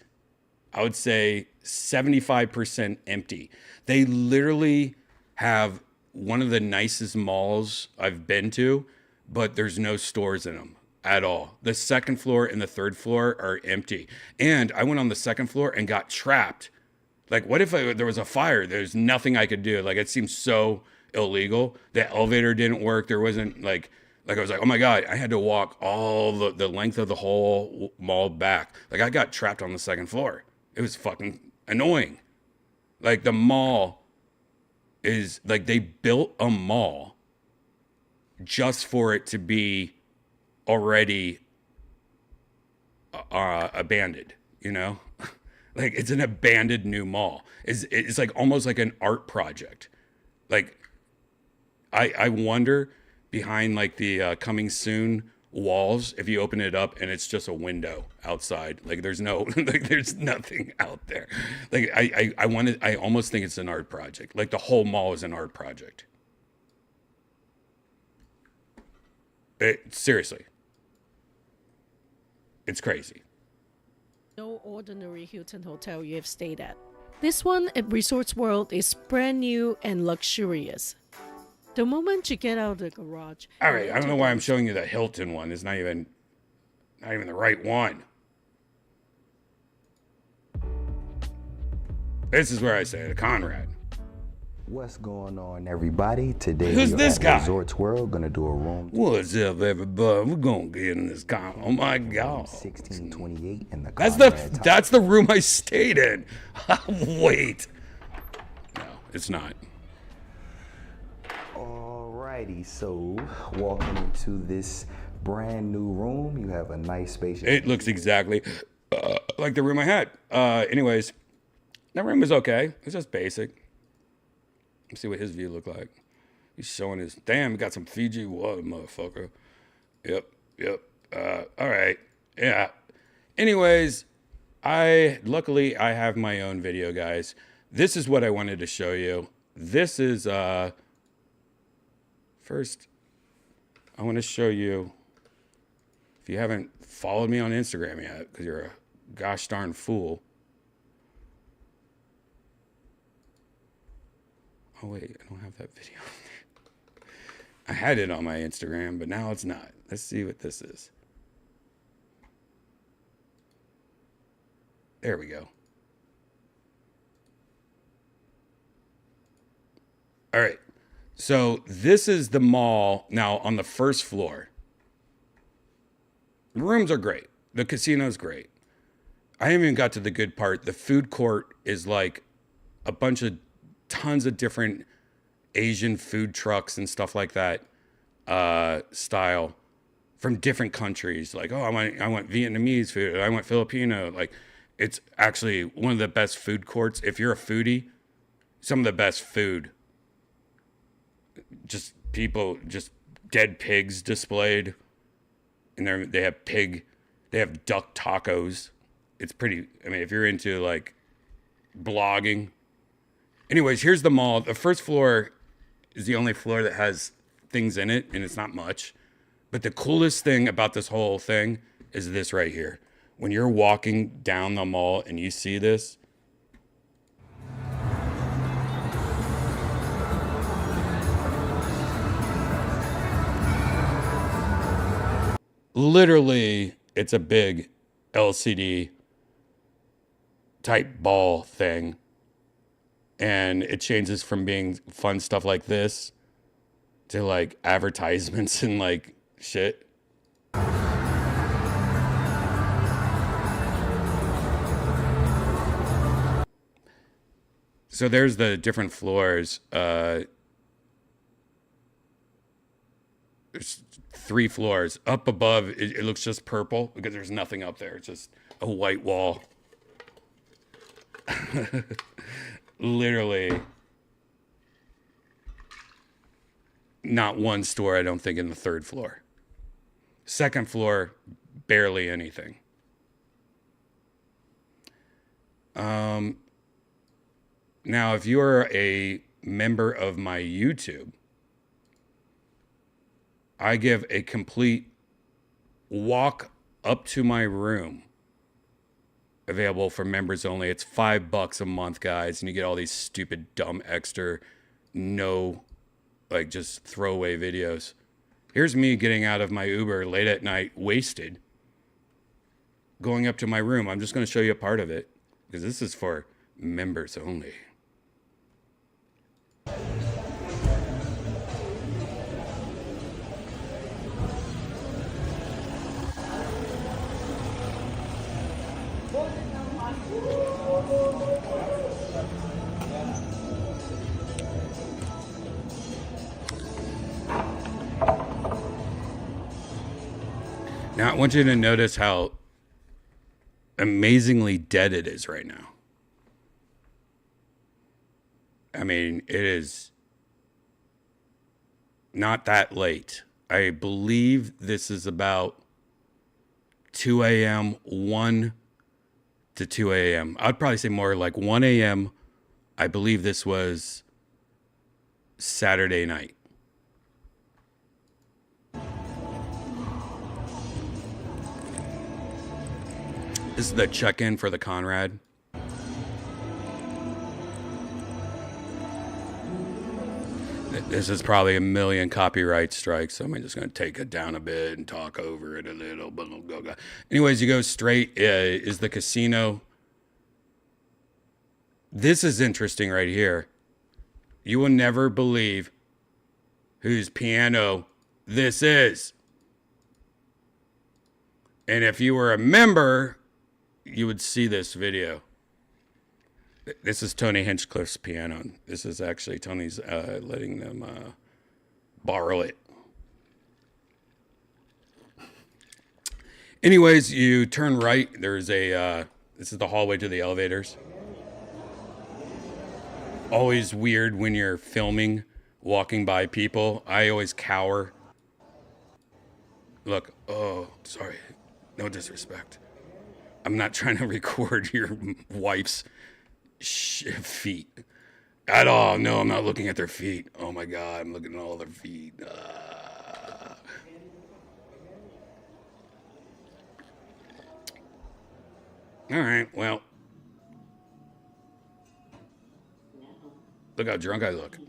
[SPEAKER 1] I would say, 75% empty. They literally have one of the nicest malls I've been to, but there's no stores in them at all. The second floor and the third floor are empty. And I went on the second floor and got trapped. Like, what if there was a fire? There's nothing I could do. Like, it seems so illegal. The elevator didn't work. There wasn't like I was like, oh my God, I had to walk all the length of the whole mall back. Like, I got trapped on the second floor. It was fucking annoying. Like, the mall is like, they built a mall just for it to be already abandoned, you know? Like, it's an abandoned new mall. It's like almost like an art project. Like, I wonder behind like the coming soon walls, if you open it up and it's just a window outside, like there's no, like there's nothing out there. Like I almost think it's an art project. Like the whole mall is an art project. Seriously. It's crazy.
[SPEAKER 6] No ordinary Hilton hotel you have stayed at. This one at Resorts World is brand new and luxurious. The moment you get out of the garage.
[SPEAKER 1] All right, I don't know why I'm showing you the Hilton one. It's not even the right one. This is where I say the Conrad.
[SPEAKER 11] What's going on, everybody? Today
[SPEAKER 1] Who's this guy?
[SPEAKER 11] Resorts World, gonna do a room.
[SPEAKER 1] What's up, everybody? We're gonna get in this car. Oh my God!
[SPEAKER 11] 1628 in the.
[SPEAKER 1] That's the room I stayed in. Wait, no, it's not.
[SPEAKER 11] Alrighty, so walking into this brand new room, you have a nice spacious.
[SPEAKER 1] It looks exactly like the room I had. Anyways, that room is okay. It's just basic. Let's see what his view looked like. He's showing his, damn, he got some Fiji water, motherfucker. Yep. All right. Yeah. Anyways, luckily I have my own video, guys. This is what I wanted to show you. This is, first, I want to show you, if you haven't followed me on Instagram yet, because you're a gosh darn fool. Oh, wait, I don't have that video. I had it on my Instagram, but now it's not. Let's see what this is. There we go. All right. So this is the mall now on the first floor. The rooms are great. The casino's great. I haven't even got to the good part. The food court is like a bunch of tons of different Asian food trucks and stuff like that style from different countries. Like, oh, I want Vietnamese food. I want Filipino. Like, it's actually one of the best food courts. If you're a foodie, some of the best food. Just people, just dead pigs displayed. And they have duck tacos. It's pretty, I mean, if you're into like blogging. Anyways, here's the mall. The first floor is the only floor that has things in it, and it's not much. But the coolest thing about this whole thing is this right here. When you're walking down the mall and you see this, literally, it's a big LCD type ball thing. And it changes from being fun stuff like this to like advertisements and like shit. So there's the different floors. There's 3 floors. Up above, it looks just purple because there's nothing up there. It's just a white wall. Literally not one store, I don't think, in the 3rd floor. 2nd floor, barely anything. Now, if you're a member of my YouTube, I give a complete walk up to my room available for members only. It's $5 a month, guys, and you get all these stupid, dumb, extra, just throwaway videos. Here's me getting out of my Uber late at night, wasted, going up to my room. I'm just going to show you a part of it because this is for members only. Now, I want you to notice how amazingly dead it is right now. I mean, it is not that late. I believe this is about 2 a.m., 1 to 2 a.m. I'd probably say more like 1 a.m. I believe this was Saturday night. This is the check-in for the Conrad. This is probably a million copyright strikes, so I'm just going to take it down a bit and talk over it a little. Anyways, you go straight, is the casino. This is interesting right here. You will never believe whose piano this is. And if you were a member, you would see this video. This is Tony Hinchcliffe's piano. This is actually Tony's letting them borrow it. Anyways, you turn right. There's this is the hallway to the elevators. Always weird when you're filming, walking by people. I always cower. Look, oh, sorry. No disrespect. I'm not trying to record your wife's feet at all. No, I'm not looking at their feet. Oh my God, I'm looking at all their feet. All right, well. Look how drunk I look.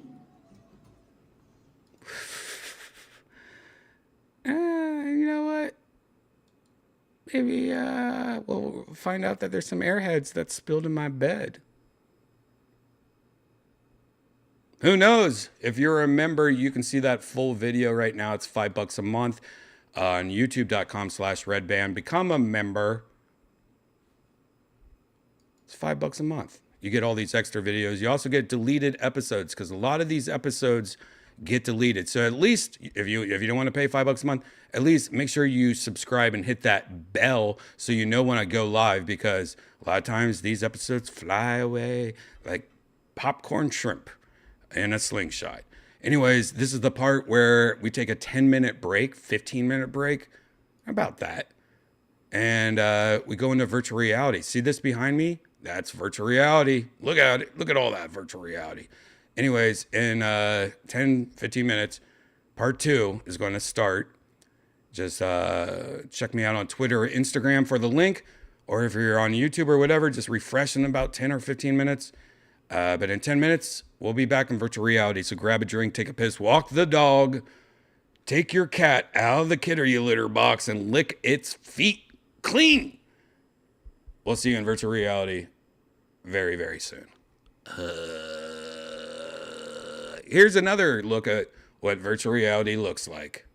[SPEAKER 1] You know what? Maybe we'll find out that there's some airheads that spilled in my bed. Who knows? If you're a member, you can see that full video right now. It's $5 a month on youtube.com/redban. Become a member. It's $5 a month. You get all these extra videos. You also get deleted episodes because a lot of these episodes get deleted. So at least if you don't want to pay $5 a month, at least make sure you subscribe and hit that bell so you know when I go live, because a lot of times these episodes fly away like popcorn shrimp in a slingshot. Anyways, this is the part where we take a 10-minute break, 15-minute break, about that. And we go into virtual reality. See this behind me? That's virtual reality. Look at it. Look at all that virtual reality. Anyways, in 10, 15 minutes, part 2 is going to start. Just check me out on Twitter or Instagram for the link. Or if you're on YouTube or whatever, just refresh in about 10 or 15 minutes. But in 10 minutes, we'll be back in virtual reality. So grab a drink, take a piss, walk the dog, take your cat out of the kitty litter box and lick its feet clean. We'll see you in virtual reality very, very soon. Here's another look at what virtual reality looks like.